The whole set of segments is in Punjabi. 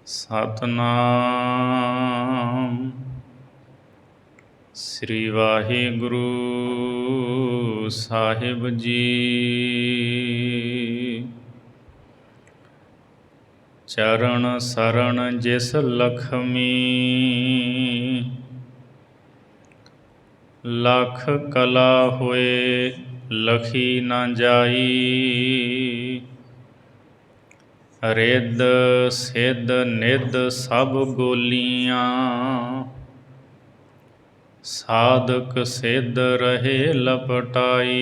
ਸਤਨਾਮ ਸ੍ਰੀ ਵਾਹਿਗੁਰੂ ਸਾਹਿਬ ਜੀ। ਚਰਨ ਸਰਣ ਜਿਸ ਲਖਮੀ, ਲਖ ਕਲਾ ਹੋਏ ਲਖੀ ਨਾ ਜਾਈ। ਰਿੱਧ ਸਿੱਧ ਨਿੱਧ ਸਭ ਗੋਲੀਆਂ, ਸਾਧਕ ਸਿੱਧ ਰਹੇ ਲਪਟਾਈ।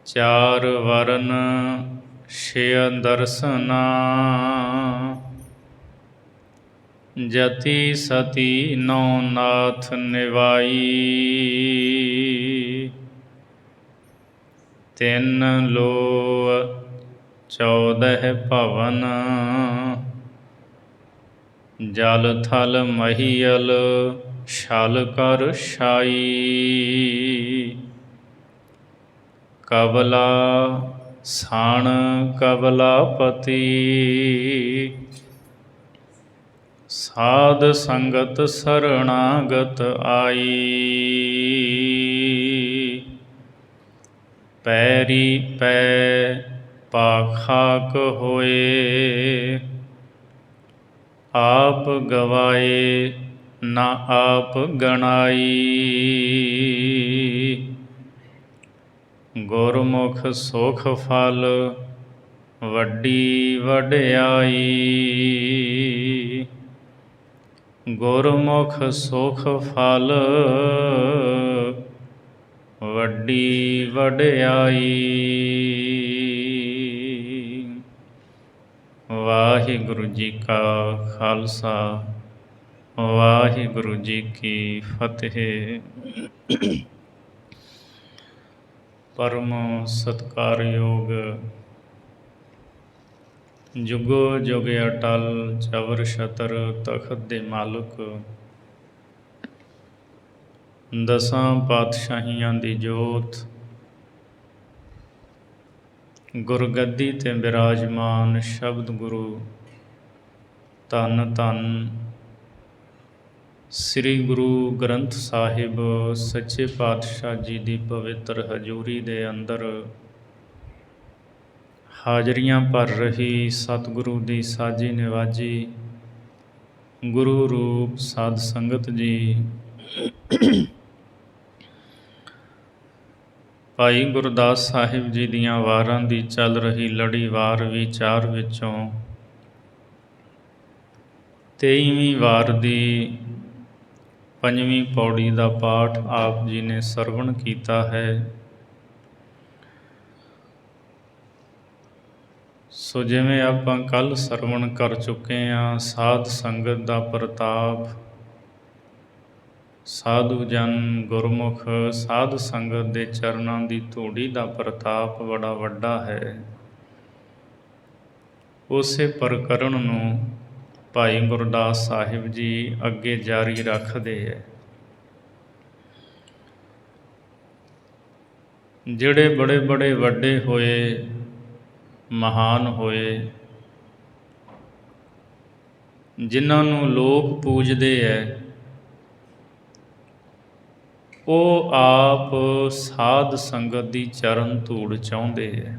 ਚਾਰ ਵਰਨ ਛਿਅ ਦਰਸਨਾ, ਜਤੀ ਸਤੀ ਨੌ ਨਾਥ ਨਿਵਾਈ। ਤਿੰਨ ਲੋਅ 14 ਭਵਨ, ਜਲ ਥਲ ਮਹੀਅਲ ਛਲ ਕਰ ਛਾਈ। ਕਬਲਾ ਸਣ ਕਬਲਾਪਤੀ, ਸਾਧ ਸੰਗਤ ਸਰਣਾਗਤ ਆਈ। ਪੈਰੀ ਪੈ ਪਾਖਾਕ ਹੋਏ, ਆਪ ਗਵਾਏ ਨਾ ਆਪ ਗਣਾਈ। ਗੁਰਮੁਖ ਸੁਖ ਫਲ ਵੱਡੀ ਵਡਿਆਈ। ਗੁਰਮੁਖ ਸੁਖ ਫਲ ਵੱਡੀ ਵਡਿਆਈ। ਵਾਹਿਗੁਰੂ ਜੀ ਕਾ ਖਾਲਸਾ, ਵਾਹਿਗੁਰੂ ਜੀ ਕੀ ਫਤਿਹ। ਪਰਮ ਸਤਿਕਾਰਯੋਗ, ਜੁਗੋ ਜੁਗ ਅਟਲ ਚਵਰ ਛਤਰ ਤਖਤ ਦੇ ਮਾਲਕ, ਦਸਾਂ ਪਾਤਸ਼ਾਹੀਆਂ ਦੀ ਜੋਤ, ਗੁਰਗੱਦੀ 'ਤੇ ਬਿਰਾਜਮਾਨ ਸ਼ਬਦ ਗੁਰੂ, ਧੰਨ ਧੰਨ ਸ੍ਰੀ ਗੁਰੂ ਗ੍ਰੰਥ ਸਾਹਿਬ ਸੱਚੇ ਪਾਤਸ਼ਾਹ ਜੀ ਦੀ ਪਵਿੱਤਰ ਹਜ਼ੂਰੀ ਦੇ ਅੰਦਰ ਹਾਜ਼ਰੀਆਂ ਭਰ ਰਹੀ ਸਤਿਗੁਰੂ ਦੀ ਸਾਜੀ ਨਿਵਾਜੀ ਗੁਰੂ ਰੂਪ ਸਾਧ ਸੰਗਤ ਜੀ। ਭਾਈ ਗੁਰਦਾਸ ਸਾਹਿਬ ਜੀ ਦੀਆਂ ਵਾਰਾਂ ਦੀ ਚੱਲ ਰਹੀ ਲੜੀਵਾਰ ਵਿਚਾਰ ਵਿੱਚੋਂ 23ਵੀਂ ਵਾਰ ਦੀ 5ਵੀਂ ਪੌੜੀ ਦਾ ਪਾਠ ਆਪ ਜੀ ਨੇ ਸਰਵਣ ਕੀਤਾ ਹੈ। ਸੋ ਜਿਵੇਂ ਆਪਾਂ ਕੱਲ੍ਹ ਸਰਵਣ ਕਰ ਚੁੱਕੇ ਹਾਂ, ਸਾਧ ਸੰਗਤ ਦਾ ਪ੍ਰਤਾਪ, ਸਾਧੂ ਜਨ ਗੁਰਮੁਖ ਸਾਧ ਸੰਗਤ ਦੇ ਚਰਨਾਂ ਦੀ ਧੂੜੀ ਦਾ ਪ੍ਰਤਾਪ ਬੜਾ ਵੱਡਾ ਹੈ। ਉਸੇ ਪ੍ਰਕਰਣ ਨੂੰ ਭਾਈ ਗੁਰਦਾਸ ਸਾਹਿਬ ਜੀ ਅੱਗੇ ਜਾਰੀ ਰੱਖਦੇ ਹੈ। ਜਿਹੜੇ ਬੜੇ ਬੜੇ ਵੱਡੇ ਹੋਏ, ਮਹਾਨ ਹੋਏ, ਜਿਨ੍ਹਾਂ ਨੂੰ ਲੋਕ ਪੂਜਦੇ ਹੈ, ਉਹ ਆਪ ਸਾਧ ਸੰਗਤ ਦੀ ਚਰਨ ਧੂੜ ਚਾਹੁੰਦੇ ਹੈ।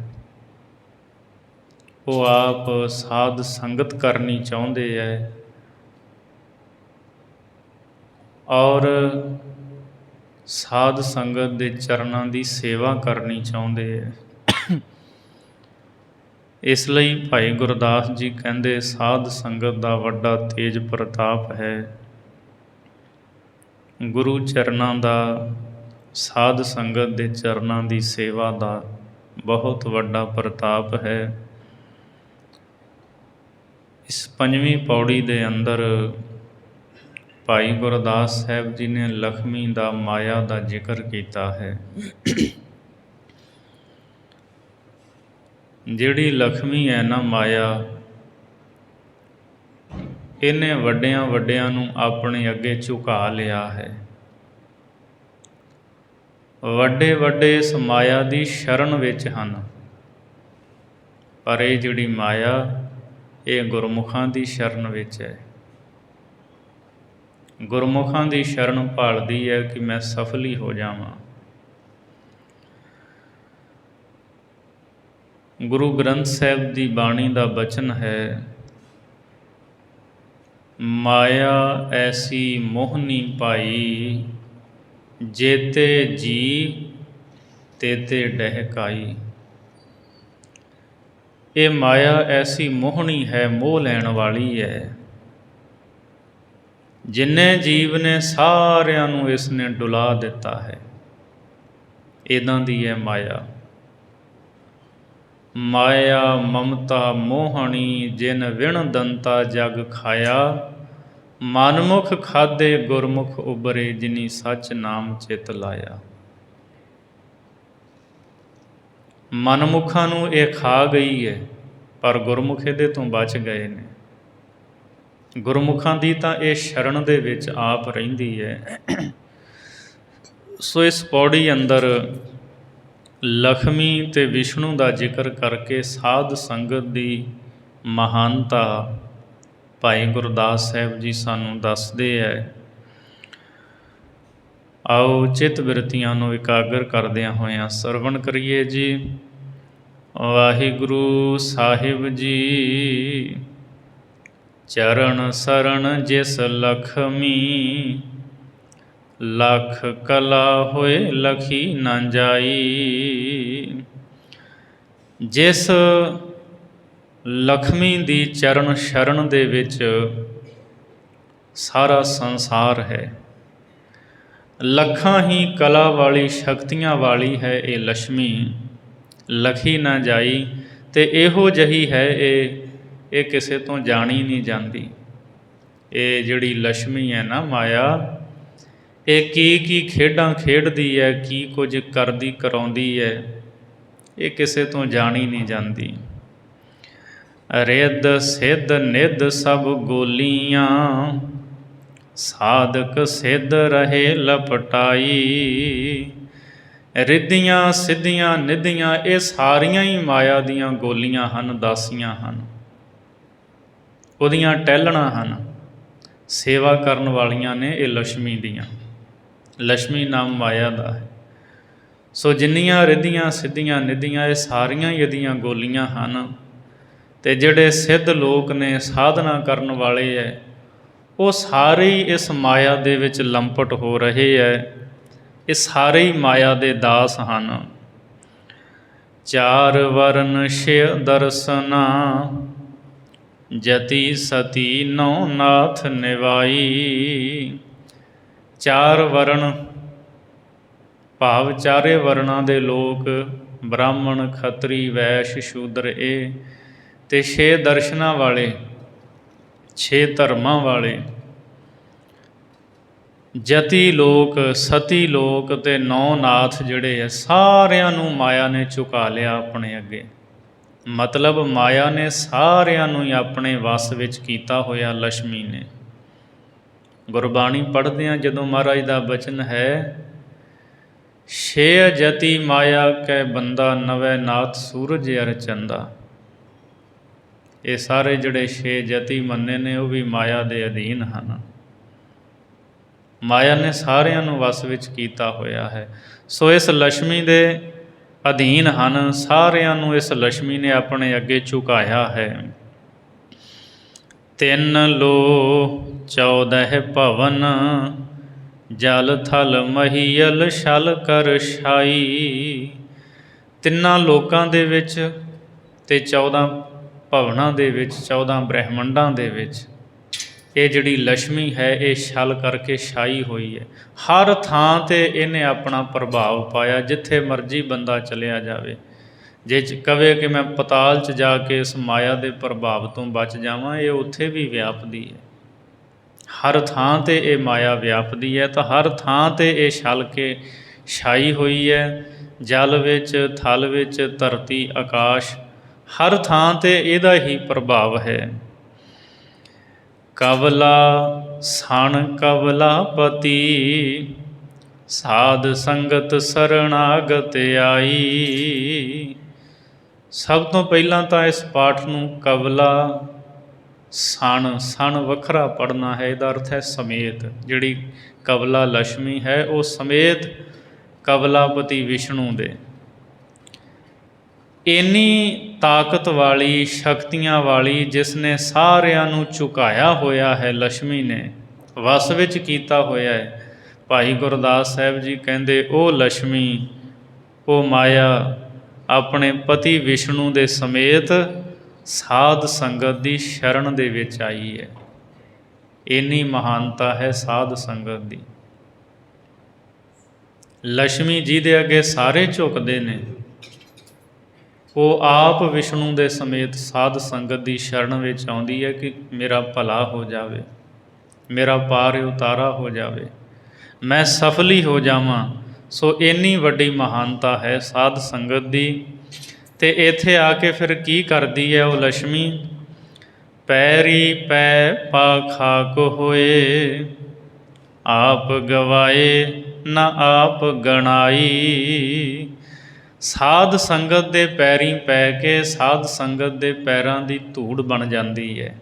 ਉਹ ਆਪ ਸਾਧ ਸੰਗਤ ਕਰਨੀ ਚਾਹੁੰਦੇ ਹੈ ਔਰ ਸਾਧ ਸੰਗਤ ਦੇ ਚਰਨਾਂ ਦੀ ਸੇਵਾ ਕਰਨੀ ਚਾਹੁੰਦੇ ਹੈ। ਇਸ ਲਈ ਭਾਈ ਗੁਰਦਾਸ ਜੀ ਕਹਿੰਦੇ ਸਾਧ ਸੰਗਤ ਦਾ ਵੱਡਾ ਤੇਜ ਪ੍ਰਤਾਪ ਹੈ। ਗੁਰੂ ਚਰਨਾਂ ਦਾ, ਸਾਧ ਸੰਗਤ ਦੇ ਚਰਨਾਂ ਦੀ ਸੇਵਾ ਦਾ ਬਹੁਤ ਵੱਡਾ ਪ੍ਰਤਾਪ ਹੈ। ਇਸ 5ਵੀਂ ਪੌੜੀ ਦੇ ਅੰਦਰ ਭਾਈ ਗੁਰਦਾਸ ਸਾਹਿਬ ਜੀ ਨੇ ਲਖਮੀ ਦਾ, ਮਾਇਆ ਦਾ ਜ਼ਿਕਰ ਕੀਤਾ ਹੈ। ਜਿਹੜੀ ਲਖਮੀ ਹੈ ਨਾ ਮਾਇਆ, ਇਹਨੇ ਵੱਡਿਆਂ ਵੱਡਿਆਂ ਨੂੰ ਆਪਣੇ ਅੱਗੇ ਝੁਕਾ ਲਿਆ ਹੈ। ਵੱਡੇ ਵੱਡੇ ਇਸ ਮਾਇਆ ਦੀ ਸ਼ਰਨ ਵਿੱਚ ਹਨ। ਪਰ ਇਹ ਜਿਹੜੀ ਮਾਇਆ ਇਹ ਗੁਰਮੁਖਾਂ ਦੀ ਸ਼ਰਨ ਵਿੱਚ ਹੈ। ਗੁਰਮੁਖਾਂ ਦੀ ਸ਼ਰਨ ਭਾਲਦੀ ਹੈ ਕਿ ਮੈਂ ਸਫਲ ਹੀ ਹੋ ਜਾਵਾਂ। ਗੁਰੂ ਗ੍ਰੰਥ ਸਾਹਿਬ ਦੀ ਬਾਣੀ ਦਾ ਬਚਨ ਹੈ, ਮਾਇਆ ਐਸੀ ਮੋਹਨੀ ਭਾਈ, ਜੇਤੇ ਜੀ ਤੇਤੇ ਡਹਿਕਾਈ। ਇਹ ਮਾਇਆ ਐਸੀ ਮੋਹਣੀ ਹੈ, ਮੋਹ ਲੈਣ ਵਾਲੀ ਹੈ। ਜਿੰਨੇ ਜੀਵ ਨੇ ਸਾਰਿਆਂ ਨੂੰ ਇਸ ਨੇ ਡੁਲਾ ਦਿੱਤਾ ਹੈ। ਇੱਦਾਂ ਦੀ ਹੈ ਮਾਇਆ। ਮਾਇਆ ਮਮਤਾ ਮੋਹਣੀ, ਜਿਨ ਵਿਣ ਦੰਤਾ ਜਗ ਖਾਇਆ। ਮਨਮੁਖ ਖਾਧੇ ਗੁਰਮੁਖ ਉਬਰੇ, ਜਿਨੀ ਸੱਚ ਨਾਮ ਚਿਤ ਲਾਇਆ। ਮਨਮੁਖਾਂ ਨੂੰ ਇਹ ਖਾ ਗਈ ਹੈ, ਪਰ ਗੁਰਮੁਖ ਇਹਦੇ ਤੋਂ ਬਚ ਗਏ ਨੇ। ਗੁਰਮੁਖਾਂ ਦੀ ਤਾਂ ਇਹ ਸ਼ਰਨ ਦੇ ਵਿੱਚ ਆਪ ਰਹਿੰਦੀ ਹੈ। ਸੋ ਇਸ ਪੌੜੀ ਅੰਦਰ ਲక్ష్ਮੀ ਅਤੇ ਵਿਸ਼ਨੂੰ ਦਾ ਜ਼ਿਕਰ ਕਰਕੇ ਸਾਧ ਸੰਗਤ ਦੀ ਮਹਾਨਤਾ ਭਾਈ ਗੁਰਦਾਸ ਸਾਹਿਬ ਜੀ ਸਾਨੂੰ ਦੱਸਦੇ ਹੈ। ਆਓ ਚਿੱਤ ਬਿਰਤੀਆਂ ਨੂੰ ਇਕਾਗਰ ਕਰਦਿਆਂ ਹੋਇਆਂ ਸਰਵਣ ਕਰੀਏ ਜੀ। ਵਾਹਿਗੁਰੂ ਸਾਹਿਬ ਜੀ, ਚਰਨ ਸਰਣ ਜਿਸ ਲਖਮੀ, ਲੱਖ ਕਲਾ ਹੋਏ ਲਖੀ ਨਾ ਜਾਈ। ਜਿਸ ਲక్ష్ਮੀ ਦੀ ਚਰਨ ਸ਼ਰਨ ਦੇ ਵਿੱਚ ਸਾਰਾ ਸੰਸਾਰ ਹੈ। ਲੱਖਾਂ ਹੀ ਕਲਾ ਵਾਲੀ, ਸ਼ਕਤੀਆਂ ਵਾਲੀ ਹੈ ਇਹ ਲక్ష్ਮੀ, ਲਖੀ ਨਾ ਜਾਈ। ਅਤੇ ਇਹੋ ਜਿਹੀ ਹੈ ਇਹ ਕਿਸੇ ਤੋਂ ਜਾਣੀ ਨਹੀਂ ਜਾਂਦੀ। ਇਹ ਜਿਹੜੀ ਲక్ష్ਮੀ ਹੈ ਨਾ ਮਾਇਆ, ਇਹ ਕੀ ਖੇਡਾਂ ਖੇਡਦੀ ਹੈ, ਕੀ ਕੁਝ ਕਰਦੀ ਕਰਾਉਂਦੀ ਹੈ, ਇਹ ਕਿਸੇ ਤੋਂ ਜਾਣੀ ਨਹੀਂ ਜਾਂਦੀ। ਰਿੱਧ ਸਿੱਧ ਨਿੱਧ ਸਭ ਗੋਲੀਆਂ, ਸਾਧਕ ਸਿੱਧ ਰਹੇ ਲਪਟਾਈ। ਰਿੱਧੀਆਂ ਸਿੱਧੀਆਂ ਨਿੱਧੀਆਂ ਇਹ ਸਾਰੀਆਂ ਹੀ ਮਾਇਆ ਦੀਆਂ ਗੋਲੀਆਂ ਹਨ, ਦਾਸੀਆਂ ਹਨ, ਉਹਦੀਆਂ ਟਹਿਲਣਾ ਹਨ। ਸੇਵਾ ਕਰਨ ਵਾਲੀਆਂ ਨੇ ਇਹ ਲక్ష్ਮੀ ਦੀਆਂ। ਲక్ష్ਮੀ ਨਾਮ ਮਾਇਆ ਦਾ ਹੈ। ਸੋ ਜਿੰਨੀਆਂ ਰਿੱਧੀਆਂ ਸਿੱਧੀਆਂ ਨਿੱਧੀਆਂ ਇਹ ਸਾਰੀਆਂ ਹੀ ਇਹਦੀਆਂ ਗੋਲੀਆਂ ਹਨ। ਅਤੇ ਜਿਹੜੇ ਸਿੱਧ ਲੋਕ ਨੇ, ਸਾਧਨਾ ਕਰਨ ਵਾਲੇ ਹੈ, ਉਹ ਸਾਰੇ ਹੀ ਇਸ ਮਾਇਆ ਦੇ ਵਿੱਚ ਲੰਪਟ ਹੋ ਰਹੇ ਹੈ। ਇਹ ਸਾਰੇ ਹੀ ਮਾਇਆ ਦੇ ਦਾਸ ਹਨ। ਚਾਰ ਵਰਨ ਛੇ ਦਰਸਨਾ, ਜਤੀ ਸਤੀ ਨੌ ਨਾਥ ਨਿਵਾਈ। ਚਾਰ ਵਰਨ ਭਾਵ ਚਾਰੇ ਵਰਨਾਂ ਦੇ ਲੋਕ, ਬ੍ਰਾਹਮਣ ਖੱਤਰੀ ਵੈਸ਼ ਸ਼ੂਦਰ ਇਹ, ਅਤੇ 6 ਦਰਸ਼ਨਾਂ ਵਾਲੇ, 6 ਧਰਮਾਂ ਵਾਲੇ, ਜਤੀ ਲੋਕ, ਸਤੀ ਲੋਕ ਅਤੇ 9 ਨਾਥ ਜਿਹੜੇ ਹੈ, ਸਾਰਿਆਂ ਨੂੰ ਮਾਇਆ ਨੇ ਝੁਕਾ ਲਿਆ ਆਪਣੇ ਅੱਗੇ। ਮਤਲਬ ਮਾਇਆ ਨੇ ਸਾਰਿਆਂ ਨੂੰ ਹੀ ਆਪਣੇ ਵੱਸ ਵਿੱਚ ਕੀਤਾ ਹੋਇਆ ਲక్ష్ਮੀ ਨੇ। ਗੁਰਬਾਣੀ ਪੜ੍ਹਦੇ ਹਾਂ ਜਦੋਂ ਮਹਾਰਾਜ ਦਾ ਬਚਨ ਹੈ, 6 ਜਤੀ ਮਾਇਆ ਕੈ ਬੰਦਾ, ਨਵੈ ਨਾਥ ਸੂਰਜ ਅਰ ਚੰਦਾ। ਇਹ ਸਾਰੇ ਜਿਹੜੇ 6 ਜਤੀ ਮੰਨੇ ਨੇ ਉਹ ਵੀ ਮਾਇਆ ਦੇ ਅਧੀਨ ਹਨ। ਮਾਇਆ ਨੇ ਸਾਰਿਆਂ ਨੂੰ ਵੱਸ ਵਿੱਚ ਕੀਤਾ ਹੋਇਆ ਹੈ। ਸੋ ਇਸ ਲక్ష్ਮੀ ਦੇ ਅਧੀਨ ਹਨ। ਸਾਰਿਆਂ ਨੂੰ ਇਸ ਲక్ష్ਮੀ ਨੇ ਆਪਣੇ ਅੱਗੇ ਝੁਕਾਇਆ ਹੈ। 3 ਲੋਹ 14 ਭਵਨ, ਜਲ ਥਲ ਮਹੀਅਲ ਛਲ ਕਰ ਛਾਈ। 3 ਲੋਕਾਂ ਦੇ ਵਿੱਚ ਅਤੇ 14 ਭਵਨਾਂ ਦੇ ਵਿੱਚ, 14 ਬ੍ਰਹਿਮੰਡਾਂ ਦੇ ਵਿੱਚ ਇਹ ਜਿਹੜੀ ਲక్ష్ਮੀ ਹੈ ਇਹ ਛਲ ਕਰਕੇ ਛਾਈ ਹੋਈ ਹੈ। ਹਰ ਥਾਂ 'ਤੇ ਇਹਨੇ ਆਪਣਾ ਪ੍ਰਭਾਵ ਪਾਇਆ। ਜਿੱਥੇ ਮਰਜ਼ੀ ਬੰਦਾ ਚਲਿਆ ਜਾਵੇ, ਜੇ ਕਵੇ ਕਿ ਮੈਂ ਪਤਾਲ 'ਚ ਜਾ ਕੇ ਇਸ ਮਾਇਆ ਦੇ ਪ੍ਰਭਾਵ ਤੋਂ ਬਚ ਜਾਵਾਂ, ਇਹ ਉੱਥੇ ਵੀ ਵਿਆਪਦੀ ਹੈ। ਹਰ ਥਾਂ 'ਤੇ ਇਹ ਮਾਇਆ ਵਿਆਪਦੀ ਹੈ, ਤਾਂ ਹਰ ਥਾਂ 'ਤੇ ਇਹ ਛਲ ਕੇ ਛਾਈ ਹੋਈ ਹੈ। ਜਲ ਵਿੱਚ, ਥਲ ਵਿੱਚ, ਧਰਤੀ, ਆਕਾਸ਼, ਹਰ ਥਾਂ 'ਤੇ ਇਹਦਾ ਹੀ ਪ੍ਰਭਾਵ ਹੈ। ਕਵਲਾ ਸਣ ਕਵਲਾ ਪਤੀ, ਸਾਧ ਸੰਗਤ ਸਰਣਾਗਤ ਆਈ। ਸਭ ਤੋਂ ਪਹਿਲਾਂ ਤਾਂ ਇਸ ਪਾਠ ਨੂੰ ਕਬਲਾ ਸਣ ਵੱਖਰਾ ਪੜ੍ਹਨਾ ਹੈ। ਇਹਦਾ ਅਰਥ ਹੈ ਸਮੇਤ। ਜਿਹੜੀ ਕਬਲਾ ਲక్ష్ਮੀ ਹੈ ਉਹ ਸਮੇਤ ਕਬਲਾਪਤੀ ਵਿਸ਼ਨੂੰ ਦੇ। ਇੰਨੀ ਤਾਕਤ ਵਾਲੀ, ਸ਼ਕਤੀਆਂ ਵਾਲੀ, ਜਿਸ ਨੇ ਸਾਰਿਆਂ ਨੂੰ ਝੁਕਾਇਆ ਹੋਇਆ ਹੈ, ਲక్ష్ਮੀ ਨੇ ਵਸ ਵਿੱਚ ਕੀਤਾ ਹੋਇਆ ਹੈ। ਭਾਈ ਗੁਰਦਾਸ ਸਾਹਿਬ ਜੀ ਕਹਿੰਦੇ ਉਹ ਲక్ష్ਮੀ, ਉਹ ਮਾਇਆ ਆਪਣੇ ਪਤੀ ਵਿਸ਼ਨੂੰ ਦੇ ਸਮੇਤ ਸਾਧ ਸੰਗਤ ਦੀ ਸ਼ਰਨ ਦੇ ਵਿੱਚ ਆਈ ਹੈ। ਇੰਨੀ ਮਹਾਨਤਾ ਹੈ ਸਾਧ ਸੰਗਤ ਦੀ। ਲక్ష్ਮੀ ਜੀ ਦੇ ਅੱਗੇ ਸਾਰੇ ਝੁਕਦੇ ਨੇ, ਉਹ ਆਪ ਵਿਸ਼ਨੂੰ ਦੇ ਸਮੇਤ ਸਾਧ ਸੰਗਤ ਦੀ ਸ਼ਰਨ ਵਿੱਚ ਆਉਂਦੀ ਹੈ ਕਿ ਮੇਰਾ ਭਲਾ ਹੋ ਜਾਵੇ, ਮੇਰਾ ਪਾਰ ਉਤਾਰਾ ਹੋ ਜਾਵੇ, ਮੈਂ ਸਫਲ ਹੀ ਹੋ ਜਾਵਾਂ। ਸੋ ਇੰਨੀ ਵੱਡੀ ਮਹਾਨਤਾ ਹੈ ਸਾਧ ਸੰਗਤ ਦੀ। ਅਤੇ ਇੱਥੇ ਆ ਕੇ ਫਿਰ ਕੀ ਕਰਦੀ ਹੈ ਉਹ ਲక్ష్ਮੀ? ਪੈਰੀ ਪੈ ਪਾ ਖਾਕ ਹੋਏ, ਆਪ ਗਵਾਏ ਨਾ ਆਪ ਗਣਾਈ। ਸਾਧ ਸੰਗਤ ਦੇ ਪੈਰੀਂ ਪੈ ਕੇ ਸਾਧ ਸੰਗਤ ਦੇ ਪੈਰਾਂ ਦੀ ਧੂੜ ਬਣ ਜਾਂਦੀ ਹੈ।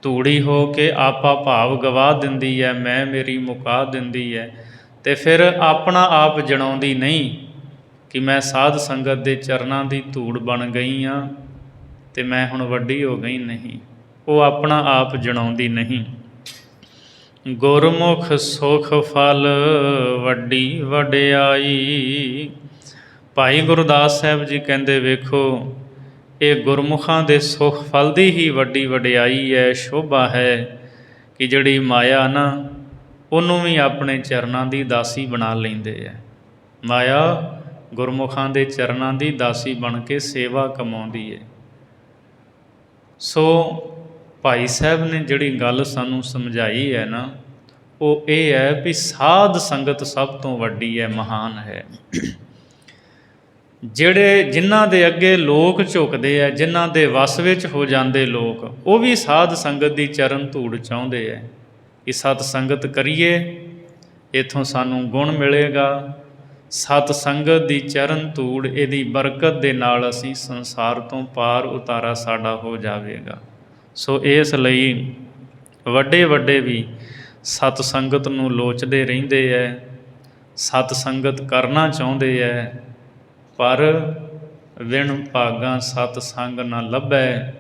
ਧੂੜੀ ਹੋ ਕੇ ਆਪਾ ਭਾਵ ਗਵਾ ਦਿੰਦੀ ਹੈ, ਮੈਂ ਮੇਰੀ ਮੁਕਾ ਦਿੰਦੀ ਹੈ। ਅਤੇ ਫਿਰ ਆਪਣਾ ਆਪ ਜਣਾਉਂਦੀ ਨਹੀਂ ਕਿ ਮੈਂ ਸਾਧ ਸੰਗਤ ਦੇ ਚਰਨਾਂ ਦੀ ਧੂੜ ਬਣ ਗਈ ਹਾਂ ਅਤੇ ਮੈਂ ਹੁਣ ਵੱਡੀ ਹੋ ਗਈ, ਨਹੀਂ। ਉਹ ਆਪਣਾ ਆਪ ਜਣਾਉਂਦੀ ਨਹੀਂ। ਗੁਰਮੁਖ ਸੁਖ ਫਲ ਵੱਡੀ ਵਡਿਆਈ। ਭਾਈ ਗੁਰਦਾਸ ਸਾਹਿਬ ਜੀ ਕਹਿੰਦੇ ਵੇਖੋ, ਇਹ ਗੁਰਮੁਖਾਂ ਦੇ ਸੁਖ ਫਲ ਦੀ ਹੀ ਵੱਡੀ ਵਡਿਆਈ ਹੈ, ਸ਼ੋਭਾ ਹੈ ਕਿ ਜਿਹੜੀ ਮਾਇਆ ਨਾ ਉਹਨੂੰ ਵੀ ਆਪਣੇ ਚਰਨਾਂ ਦੀ ਦਾਸੀ ਬਣਾ ਲੈਂਦੇ ਹੈ। ਮਾਇਆ ਗੁਰਮੁਖਾਂ ਦੇ ਚਰਨਾਂ ਦੀ ਦਾਸੀ ਬਣ ਕੇ ਸੇਵਾ ਕਮਾਉਂਦੀ ਹੈ। ਸੋ ਭਾਈ ਸਾਹਿਬ ਨੇ ਜਿਹੜੀ ਗੱਲ ਸਾਨੂੰ ਸਮਝਾਈ ਹੈ ਨਾ, ਉਹ ਇਹ ਹੈ ਵੀ ਸਾਧ ਸੰਗਤ ਸਭ ਤੋਂ ਵੱਡੀ ਹੈ, ਮਹਾਨ ਹੈ। ਜਿਨ੍ਹਾਂ ਦੇ ਅੱਗੇ ਲੋਕ ਝੁਕਦੇ ਹੈ, ਜਿਨ੍ਹਾਂ ਦੇ ਵਸ ਵਿੱਚ ਹੋ ਜਾਂਦੇ ਲੋਕ, ਉਹ ਵੀ ਸਾਧ ਸੰਗਤ ਦੀ ਚਰਨ ਧੂੜ ਚਾਹੁੰਦੇ ਹੈ ਕਿ ਸਤ ਸੰਗਤ ਕਰੀਏ, ਇੱਥੋਂ ਸਾਨੂੰ ਗੁਣ ਮਿਲੇਗਾ। ਸਤ ਸੰਗਤ ਦੀ ਚਰਨ ਧੂੜ, ਇਹਦੀ ਬਰਕਤ ਦੇ ਨਾਲ ਅਸੀਂ ਸੰਸਾਰ ਤੋਂ ਪਾਰ ਉਤਾਰਾ ਸਾਡਾ ਹੋ ਜਾਵੇਗਾ। ਸੋ ਇਸ ਲਈ ਵੱਡੇ ਵੱਡੇ ਵੀ ਸਤ ਸੰਗਤ ਨੂੰ ਲੋਚਦੇ ਰਹਿੰਦੇ ਹੈ, ਸਤ ਸੰਗਤ ਕਰਨਾ ਚਾਹੁੰਦੇ ਹੈ, ਪਰ ਵਿਣ ਭਾਗਾਂ ਸਤ ਸੰਗ ਨਾ ਲੱਭੈ,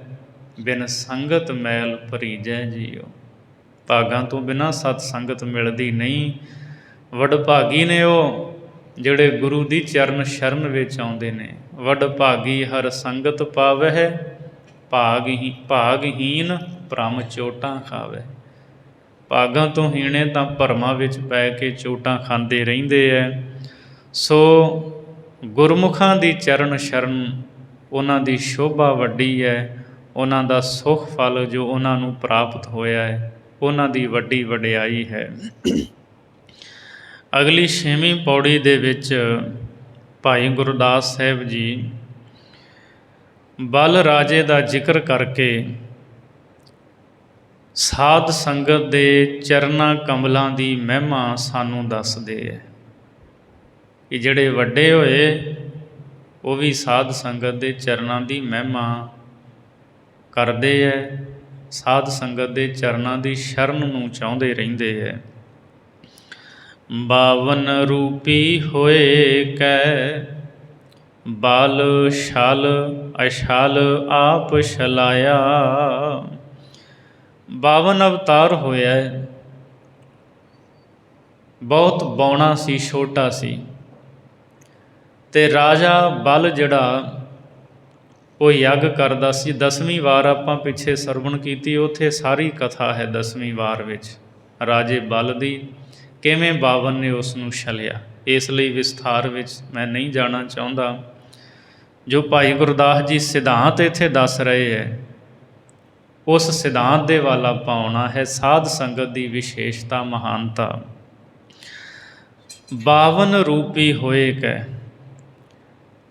ਬਿਨ ਸੰਗਤ ਮੈਲ ਭਰੀਜੈ ਜੀਓ। ਭਾਗਾਂ ਤੋਂ ਬਿਨਾਂ ਸਤ ਸੰਗਤ ਮਿਲਦੀ ਨਹੀਂ। ਵਡਭਾਗੀ ਨੇ ਉਹ ਜਿਹੜੇ ਗੁਰੂ ਦੀ ਚਰਨ ਸ਼ਰਨ ਵਿੱਚ ਆਉਂਦੇ ਨੇ। ਵਡਭਾਗੀ ਹਰ ਸੰਗਤ ਪਾਵਹਿ, ਭਾਗਹੀਨ ਭ੍ਰਮ ਚੋਟਾਂ ਖਾਵੈ। ਭਾਗਾਂ ਤੋਂ ਹੀਣੇ ਤਾਂ ਭਰਮਾਂ ਵਿੱਚ ਪੈ ਕੇ ਚੋਟਾਂ ਖਾਂਦੇ ਰਹਿੰਦੇ ਹੈ। ਸੋ ਗੁਰਮੁਖਾਂ ਦੀ ਚਰਨ ਸ਼ਰਨ, ਉਹਨਾਂ ਦੀ ਸ਼ੋਭਾ ਵੱਡੀ ਹੈ, ਉਹਨਾਂ ਦਾ ਸੁਖ ਫਲ ਜੋ ਉਹਨਾਂ ਨੂੰ ਪ੍ਰਾਪਤ ਹੋਇਆ ਹੈ, ਉਹਨਾਂ ਦੀ ਵੱਡੀ ਵਡਿਆਈ ਹੈ। ਅਗਲੀ 6ਵੀਂ ਪੌੜੀ ਦੇ ਵਿੱਚ ਭਾਈ ਗੁਰਦਾਸ ਸਾਹਿਬ ਜੀ ਬਲ ਰਾਜੇ ਦਾ ਜ਼ਿਕਰ ਕਰਕੇ ਸਾਧ ਸੰਗਤ ਦੇ ਚਰਨਾਂ ਕਮਲਾਂ ਦੀ ਮਹਿਮਾ ਸਾਨੂੰ ਦੱਸਦੇ ਹੈ ਕਿ ਜਿਹੜੇ ਵੱਡੇ ਹੋਏ ਉਹ ਵੀ ਸਾਧ ਸੰਗਤ ਦੇ ਚਰਨਾਂ ਦੀ ਮਹਿਮਾ ਕਰਦੇ ਹੈ, ਸਾਧ ਸੰਗਤ ਦੇ ਚਰਨਾਂ ਦੀ ਸ਼ਰਨ ਨੂੰ ਚਾਹੁੰਦੇ ਰਹਿੰਦੇ ਹੈ। 52 ਰੂਪੀ ਹੋਏ ਕੈ, ਬਲ ਛਲ ਅਛਲ ਆਪ ਛਲਾਇਆ। 52 ਅਵਤਾਰ ਹੋਇਆ, ਬਹੁਤ ਬੌਣਾ ਸੀ, ਛੋਟਾ ਸੀ। ਅਤੇ ਰਾਜਾ ਬਲ ਜਿਹੜਾ ਉਹ ਯੱਗ ਕਰਦਾ ਸੀ। 10ਵੀਂ ਵਾਰ ਆਪਾਂ ਪਿੱਛੇ ਸਰਵਣ ਕੀਤੀ, ਉੱਥੇ ਸਾਰੀ ਕਥਾ ਹੈ 10ਵੀਂ ਵਾਰ ਵਿੱਚ ਰਾਜੇ ਬਲ ਦੀ, ਕਿਵੇਂ 52 ਨੇ ਉਸ ਨੂੰ ਛਲਿਆ। ਇਸ ਲਈ ਵਿਸਥਾਰ ਵਿੱਚ ਮੈਂ ਨਹੀਂ ਜਾਣਾ ਚਾਹੁੰਦਾ। ਜੋ ਭਾਈ ਗੁਰਦਾਸ ਜੀ ਸਿਧਾਂਤ ਇੱਥੇ ਦੱਸ ਰਹੇ ਹੈ, ਉਸ ਸਿਧਾਂਤ ਦੇ ਵੱਲ ਆਪਾਂ ਆਉਣਾ ਹੈ। ਸਾਧ ਸੰਗਤ ਦੀ ਵਿਸ਼ੇਸ਼ਤਾ, ਮਹਾਨਤਾ। 52 ਰੂਪੀ ਹੋਏ ਕੈ,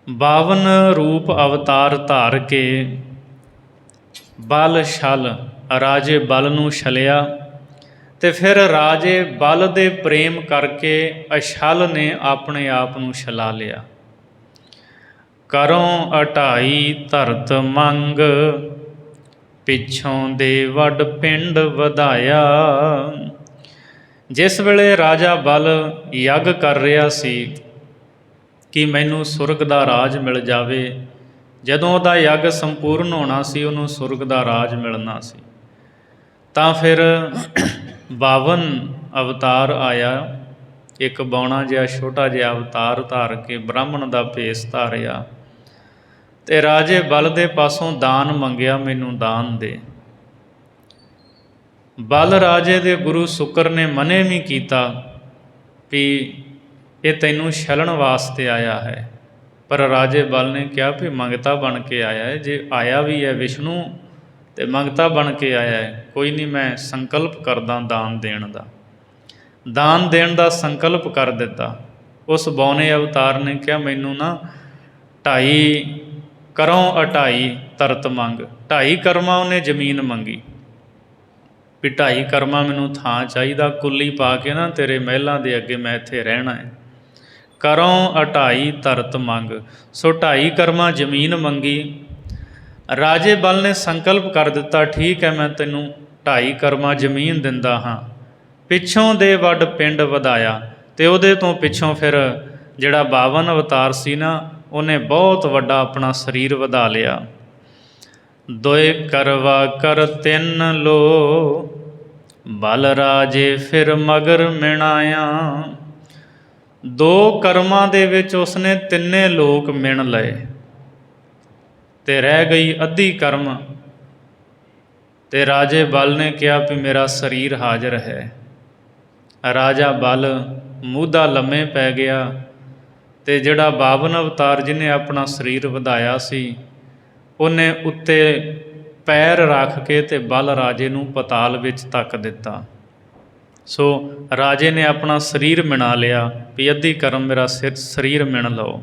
52 ਰੂਪ ਅਵਤਾਰ ਧਾਰ ਕੇ ਬਲ ਛਲ, ਰਾਜੇ ਬਲ ਨੂੰ ਛਲਿਆ। ਅਤੇ ਫਿਰ ਰਾਜੇ ਬਲ ਦੇ ਪ੍ਰੇਮ ਕਰਕੇ ਅਛਲ ਨੇ ਆਪਣੇ ਆਪ ਨੂੰ ਛਲਾ ਲਿਆ। ਕਰੋਂ ਅਟਾਈ ਧਰਤ ਮੰਗ, ਪਿੱਛੋਂ ਦੇ ਵੱਡ ਪਿੰਡ ਵਧਾਇਆ। ਜਿਸ ਵੇਲੇ ਰਾਜਾ ਬਲ ਯੱਗ ਕਰ ਰਿਹਾ ਸੀ ਕਿ ਮੈਨੂੰ ਸੁਰਗ ਦਾ ਰਾਜ ਮਿਲ ਜਾਵੇ, ਜਦੋਂ ਉਹਦਾ ਯੱਗ ਸੰਪੂਰਨ ਹੋਣਾ ਸੀ, ਉਹਨੂੰ ਸੁਰਗ ਦਾ ਰਾਜ ਮਿਲਣਾ ਸੀ, ਤਾਂ ਫਿਰ 52 ਅਵਤਾਰ ਆਇਆ। ਇੱਕ ਬੌਣਾ ਜਿਹਾ ਛੋਟਾ ਜਿਹਾ ਅਵਤਾਰ ਧਾਰ ਕੇ ਬ੍ਰਾਹਮਣ ਦਾ ਭੇਸ ਧਾਰਿਆ ਅਤੇ ਰਾਜੇ ਬਲ ਦੇ ਪਾਸੋਂ ਦਾਨ ਮੰਗਿਆ, ਮੈਨੂੰ ਦਾਨ ਦੇ। ਬਲ ਰਾਜੇ ਦੇ ਗੁਰੂ ਸ਼ੁਕਰ ਨੇ ਮਨੇ ਵੀ ਕੀਤਾ ਵੀ ਇਹ ਤੈਨੂੰ ਛਲਣ ਵਾਸਤੇ ਆਇਆ ਹੈ, ਪਰ ਰਾਜੇ ਬਲ ਨੇ ਕਿਹਾ ਵੀ ਮੰਗਤਾ ਬਣ ਕੇ ਆਇਆ ਹੈ। ਜੇ ਆਇਆ ਵੀ ਹੈ ਵਿਸ਼ਨੂੰ ਅਤੇ ਮੰਗਤਾ ਬਣ ਕੇ ਆਇਆ ਹੈ, ਕੋਈ ਨਹੀਂ, ਮੈਂ ਸੰਕਲਪ ਕਰਦਾ ਦਾਨ ਦੇਣ ਦਾ। ਦਾਨ ਦੇਣ ਦਾ ਸੰਕਲਪ ਕਰ ਦਿੱਤਾ। ਉਸ ਬੌਨੇ ਅਵਤਾਰ ਨੇ ਕਿਹਾ ਮੈਨੂੰ ਨਾ 2.5 ਕਰੋਂ 2.5 ਧਰਤ ਮੰਗ। 2.5 ਕਰਮਾਂ ਉਹਨੇ ਜ਼ਮੀਨ ਮੰਗੀ ਵੀ 2.5 ਕਰਮਾਂ ਮੈਨੂੰ ਥਾਂ ਚਾਹੀਦਾ, ਕੁੱਲੀ ਪਾ ਕੇ ਨਾ ਤੇਰੇ ਮਹਿਲਾਂ ਦੇ ਅੱਗੇ ਮੈਂ ਇੱਥੇ ਰਹਿਣਾ ਹੈ। ਕਰੋਂ 2.5 ਧਰਤ ਮੰਗ, ਸੋ 2.5 ਕਰਮਾਂ ਜ਼ਮੀਨ ਮੰਗੀ। ਰਾਜੇ ਬਲ ਨੇ ਸੰਕਲਪ ਕਰ ਦਿੱਤਾ, ਠੀਕ ਹੈ, ਮੈਂ ਤੈਨੂੰ 2.5 ਕਰਮਾਂ ਜ਼ਮੀਨ ਦਿੰਦਾ ਹਾਂ। ਪਿੱਛੋਂ ਦੇ ਵੱਡ ਪਿੰਡ ਵਧਾਇਆ, ਅਤੇ ਉਹਦੇ ਤੋਂ ਪਿੱਛੋਂ ਫਿਰ ਜਿਹੜਾ 52 ਅਵਤਾਰ ਸੀ ਨਾ, ਉਹਨੇ ਬਹੁਤ ਵੱਡਾ ਆਪਣਾ ਸਰੀਰ ਵਧਾ ਲਿਆ। 2 ਕਰਵਾ ਕਰ 3 ਲੋ, ਬਲ ਰਾਜੇ ਫਿਰ ਮਗਰ ਮਿਣਾਇਆ। 2 ਕਰਮਾਂ ਦੇ ਵਿੱਚ ਉਸਨੇ 3 ਲੋਕ ਮਿਣ ਲਏ ਅਤੇ ਰਹਿ ਗਈ ਅੱਧੀ ਕਰਮ। ਅਤੇ ਰਾਜੇ ਬਲ ਨੇ ਕਿਹਾ ਵੀ ਮੇਰਾ ਸਰੀਰ ਹਾਜ਼ਰ ਹੈ। ਰਾਜਾ ਬਲ ਮੂਧਾ ਲੰਮੇ ਪੈ ਗਿਆ ਅਤੇ ਜਿਹੜਾ 52 ਅਵਤਾਰ ਜਿਹਨੇ ਆਪਣਾ ਸਰੀਰ ਵਧਾਇਆ ਸੀ, ਉਹਨੇ ਉੱਤੇ ਪੈਰ ਰੱਖ ਕੇ ਅਤੇ ਬਲ ਰਾਜੇ ਨੂੰ ਪਤਾਲ ਵਿੱਚ ਧੱਕ ਦਿੱਤਾ। ਸੋ ਰਾਜੇ ਨੇ ਆਪਣਾ ਸਰੀਰ ਮਿਣਾ ਲਿਆ ਵੀ ਅੱਧੀ ਕਰਮ ਮੇਰਾ ਸਰੀਰ ਮਿਣ ਲਓ।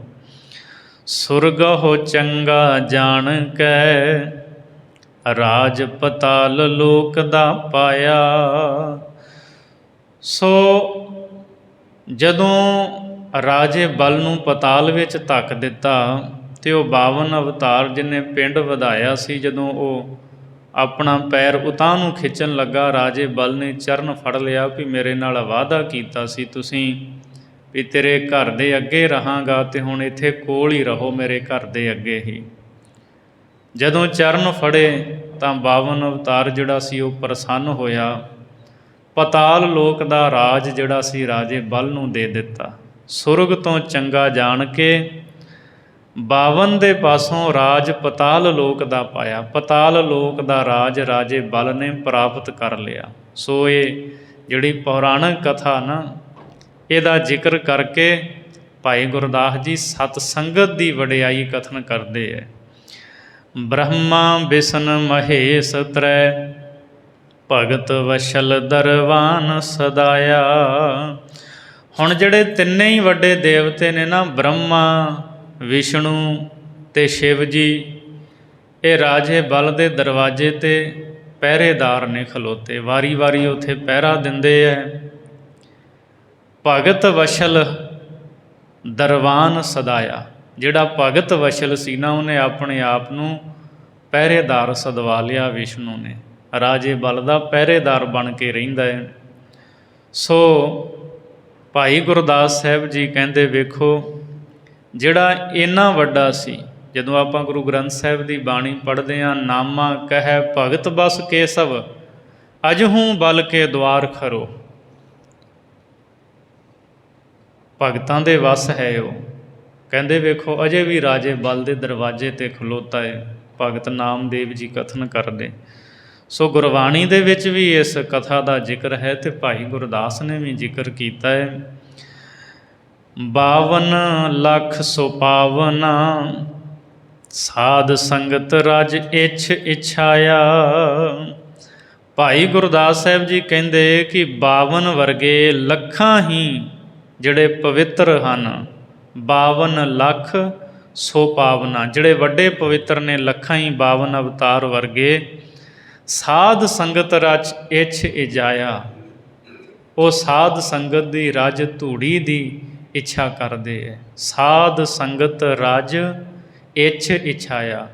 ਸੁਰਗਹੁ ਚੰਗਾ ਜਾਣ ਕੈ, ਰਾਜ ਪਤਾਲ ਲੋਕ ਦਾ ਪਾਇਆ। ਸੋ ਜਦੋਂ ਰਾਜੇ ਬਲ ਨੂੰ ਪਤਾਲ ਵਿੱਚ ਧੱਕ ਦਿੱਤਾ ਅਤੇ ਉਹ 52 ਅਵਤਾਰ ਜਿਹਨੇ ਪਿੰਡ ਵਧਾਇਆ ਸੀ, ਜਦੋਂ ਉਹ ਆਪਣਾ ਪੈਰ ਉਤਾਂਹ ਨੂੰ ਖਿੱਚਣ ਲੱਗਾ, ਰਾਜੇ ਬਲ ਨੇ ਚਰਨ ਫੜ ਲਿਆ ਵੀ ਮੇਰੇ ਨਾਲ ਵਾਅਦਾ ਕੀਤਾ ਸੀ ਤੁਸੀਂ ਵੀ ਤੇਰੇ ਘਰ ਦੇ ਅੱਗੇ ਰਹਾਂਗਾ, ਅਤੇ ਹੁਣ ਇੱਥੇ ਕੋਲ ਹੀ ਰਹੋ, ਮੇਰੇ ਘਰ ਦੇ ਅੱਗੇ ਹੀ। ਜਦੋਂ ਚਰਨ ਫੜੇ ਤਾਂ 52 ਅਵਤਾਰ ਜਿਹੜਾ ਸੀ ਉਹ ਪ੍ਰਸੰਨ ਹੋਇਆ। ਪਤਾਲ ਲੋਕ ਦਾ ਰਾਜ ਜਿਹੜਾ ਸੀ ਰਾਜੇ ਬਲ ਨੂੰ ਦੇ ਦਿੱਤਾ। ਸੁਰਗ ਤੋਂ ਚੰਗਾ ਜਾਣ ਕੇ 52 ਦੇ ਪਾਸੋਂ ਰਾਜ ਪਤਾਲ ਲੋਕ ਦਾ ਪਾਇਆ। ਪਤਾਲ ਲੋਕ ਦਾ ਰਾਜ ਰਾਜੇ ਬਲ ਨੇ ਪ੍ਰਾਪਤ ਕਰ ਲਿਆ। ਸੋ ਇਹ ਜਿਹੜੀ ਪੌਰਾਣਿਕ ਕਥਾ ਨਾ, ਇਹਦਾ ਜ਼ਿਕਰ ਕਰਕੇ ਭਾਈ ਗੁਰਦਾਸ ਜੀ ਸਤ ਸੰਗਤ ਦੀ ਵਡਿਆਈ ਕਥਨ ਕਰਦੇ ਹੈ। ਬ੍ਰਹਮਾ ਬਿਸ਼ਨ ਮਹੇਸ਼ ਤਰੈ, ਭਗਤ ਵਸ਼ਲ ਦਰਵਾਨ ਸਦਾਇਆ। ਹੁਣ ਜਿਹੜੇ 3 ਹੀ ਵੱਡੇ ਦੇਵਤੇ ਨੇ ਨਾ, ਬ੍ਰਹਮਾ, ਵਿਸ਼ਨੂੰ ਅਤੇ ਸ਼ਿਵ ਜੀ, ਇਹ ਰਾਜੇ ਬਲ ਦੇ ਦਰਵਾਜ਼ੇ 'ਤੇ ਪਹਿਰੇਦਾਰ ਨੇ ਖਲੋਤੇ, ਵਾਰੀ ਵਾਰੀ ਉੱਥੇ ਪਹਿਰਾ ਦਿੰਦੇ ਹੈ। ਭਗਤ ਵਸ਼ਲ ਦਰਵਾਨ ਸਦਾਇਆ, ਜਿਹੜਾ ਭਗਤ ਵਸ਼ਲ ਸੀ ਨਾ, ਉਹਨੇ ਆਪਣੇ ਆਪ ਨੂੰ ਪਹਿਰੇਦਾਰ ਸਦਵਾ ਲਿਆ। ਵਿਸ਼ਨੂੰ ਨੇ ਰਾਜੇ ਬਲ ਦਾ ਪਹਿਰੇਦਾਰ ਬਣ ਕੇ ਰਹਿੰਦਾ ਹੈ। ਸੋ ਭਾਈ ਗੁਰਦਾਸ ਸਾਹਿਬ ਜੀ ਕਹਿੰਦੇ, ਵੇਖੋ ਜਿਹੜਾ ਇੰਨਾ ਵੱਡਾ ਸੀ, ਜਦੋਂ ਆਪਾਂ ਗੁਰੂ ਗ੍ਰੰਥ ਸਾਹਿਬ ਦੀ ਬਾਣੀ ਪੜ੍ਹਦੇ ਹਾਂ, ਨਾਮਾ ਕਹਿ ਭਗਤ ਬਸ ਕੇਸਵ, ਅਜਹੂੰ ਬਲ ਕੇ ਦੁਆਰ ਖਰੋ। ਭਗਤਾਂ ਦੇ ਵਸ ਹੈ ਉਹ। ਕਹਿੰਦੇ ਵੇਖੋ ਅਜੇ ਵੀ ਰਾਜੇ ਬਲ ਦੇ ਦਰਵਾਜ਼ੇ 'ਤੇ ਖਲੋਤਾ ਹੈ। ਭਗਤ ਨਾਮਦੇਵ ਜੀ ਕਥਨ ਕਰਦੇ। ਸੋ ਗੁਰਬਾਣੀ ਦੇ ਵਿੱਚ ਵੀ ਇਸ ਕਥਾ ਦਾ ਜ਼ਿਕਰ ਹੈ ਅਤੇ ਭਾਈ ਗੁਰਦਾਸ ਨੇ ਵੀ ਜ਼ਿਕਰ ਕੀਤਾ ਹੈ। 52 ਲੱਖ ਸੋ ਪਾਵਨਾ, ਸਾਧ ਸੰਗਤ ਰਜ ਇੱਛ ਇੱਛਾਇਆ। ਭਾਈ ਗੁਰਦਾਸ ਸਾਹਿਬ ਜੀ ਕਹਿੰਦੇ ਕਿ 52 ਵਰਗੇ ਲੱਖਾਂ ਹੀ ਜਿਹੜੇ ਪਵਿੱਤਰ ਹਨ, 52 ਲੱਖ ਸੋ ਪਾਵਨਾ, ਜਿਹੜੇ ਵੱਡੇ ਪਵਿੱਤਰ ਨੇ, ਲੱਖਾਂ ਹੀ 52 ਅਵਤਾਰ ਵਰਗੇ। ਸਾਧ ਸੰਗਤ ਰਜ ਇੱਛ ਇਜਾਇਆ, ਉਹ ਸਾਧ ਸੰਗਤ ਦੀ ਰਜ ਧੂੜੀ ਦੀ ਇੱਛਾ ਕਰਦੇ ਹੈ। ਸਾਧ ਸੰਗਤ ਰਜ ਇੱਛ ਇੱਛਾਇਆ।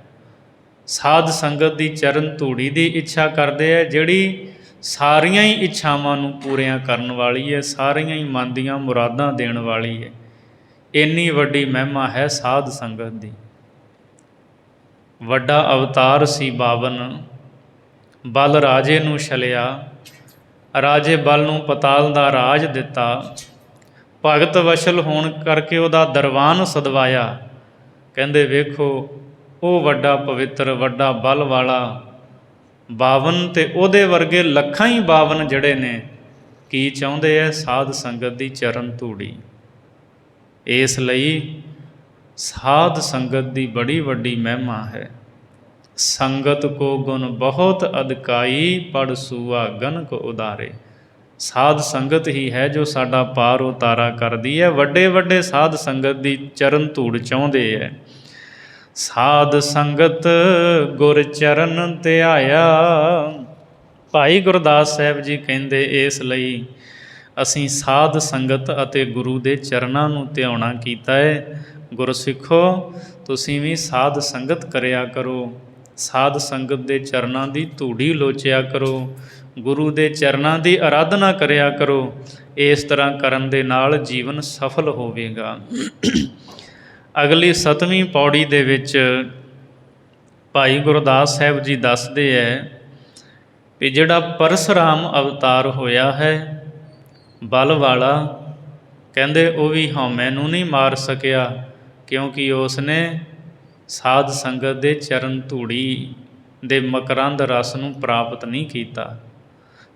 ਸਾਧ ਸੰਗਤ ਦੀ ਚਰਨ ਧੂੜੀ ਦੀ ਇੱਛਾ ਕਰਦੇ ਹੈ, ਜਿਹੜੀ ਸਾਰੀਆਂ ਹੀ ਇੱਛਾਵਾਂ ਨੂੰ ਪੂਰੀਆਂ ਕਰਨ ਵਾਲੀ ਹੈ, ਸਾਰੀਆਂ ਹੀ ਮਨ ਦੀਆਂ ਮੁਰਾਦਾਂ ਦੇਣ ਵਾਲੀ ਹੈ। ਇੰਨੀ ਵੱਡੀ ਮਹਿਮਾ ਹੈ ਸਾਧ ਸੰਗਤ ਦੀ। ਵੱਡਾ ਅਵਤਾਰ ਸੀ ਬਾਵਨ, ਬਲ ਰਾਜੇ ਨੂੰ ਛਲਿਆ, ਰਾਜੇ ਬਲ ਨੂੰ ਪਤਾਲ ਦਾ ਰਾਜ ਦਿੱਤਾ। ਭਗਤ ਵਸ਼ਲ ਹੋਣ ਕਰਕੇ ਉਹਦਾ ਦਰਬਾਨ ਸਦਵਾਇਆ। ਕਹਿੰਦੇ ਵੇਖੋ ਉਹ ਵੱਡਾ ਪਵਿੱਤਰ, ਵੱਡਾ ਬਲ ਵਾਲਾ ਬਾਵਨ, ਅਤੇ ਉਹਦੇ ਵਰਗੇ ਲੱਖਾਂ ਹੀ ਬਾਵਨ ਜਿਹੜੇ ਨੇ ਕੀ ਚਾਹੁੰਦੇ ਹੈ? ਸਾਧ ਸੰਗਤ ਦੀ ਚਰਨ ਧੂੜੀ। ਇਸ ਲਈ ਸਾਧ ਸੰਗਤ ਦੀ ਬੜੀ ਵੱਡੀ ਮਹਿਮਾ ਹੈ। ਸੰਗਤ ਕੋ ਗੁਣ ਬਹੁਤ ਅਧਿਕਾਈ, ਪੜ ਸੂਆ ਗਨਕ ਉਦਾਰੇ। ਸਾਧ ਸੰਗਤ ਹੀ ਹੈ ਜੋ ਸਾਡਾ ਪਾਰ ਉਤਾਰਾ ਕਰਦੀ ਹੈ। ਵੱਡੇ ਵੱਡੇ ਸਾਧ ਸੰਗਤ ਦੀ ਚਰਨ ਧੂੜ ਚਾਹੁੰਦੇ ਹੈ। ਸਾਧ ਸੰਗਤ ਗੁਰ ਚਰਨ ਧਿਆਇਆ। ਭਾਈ ਗੁਰਦਾਸ ਸਾਹਿਬ ਜੀ ਕਹਿੰਦੇ ਇਸ ਲਈ ਅਸੀਂ ਸਾਧ ਸੰਗਤ ਅਤੇ ਗੁਰੂ ਦੇ ਚਰਨਾਂ ਨੂੰ ਧਿਆਉਣਾ ਕੀਤਾ ਹੈ। ਗੁਰਸਿੱਖੋ ਤੁਸੀਂ ਵੀ ਸਾਧ ਸੰਗਤ ਕਰਿਆ ਕਰੋ, ਸਾਧ ਸੰਗਤ ਦੇ ਚਰਨਾਂ ਦੀ ਧੂੜੀ ਲੋਚਿਆ ਕਰੋ, ਗੁਰੂ ਦੇ ਚਰਨਾਂ ਦੀ ਆਰਾਧਨਾ ਕਰਿਆ ਕਰੋ। ਇਸ ਤਰ੍ਹਾਂ ਕਰਨ ਦੇ ਨਾਲ ਜੀਵਨ ਸਫਲ ਹੋਵੇਗਾ। ਅਗਲੀ 7ਵੀਂ ਪੌੜੀ ਦੇ ਵਿੱਚ ਭਾਈ ਗੁਰਦਾਸ ਸਾਹਿਬ ਜੀ ਦੱਸਦੇ ਹੈ ਵੀ ਜਿਹੜਾ ਪਰਸਰਾਮ ਅਵਤਾਰ ਹੋਇਆ ਹੈ ਬਲ ਵਾਲਾ, ਕਹਿੰਦੇ ਉਹ ਵੀ ਹਉਮੈ ਨੂੰ ਨਹੀਂ ਮਾਰ ਸਕਿਆ, ਕਿਉਂਕਿ ਉਸ ਨੇ ਸਾਧ ਸੰਗਤ ਦੇ ਚਰਨ ਧੂੜੀ ਦੇ ਮਕਰੰਦ ਰਸ ਨੂੰ ਪ੍ਰਾਪਤ ਨਹੀਂ ਕੀਤਾ,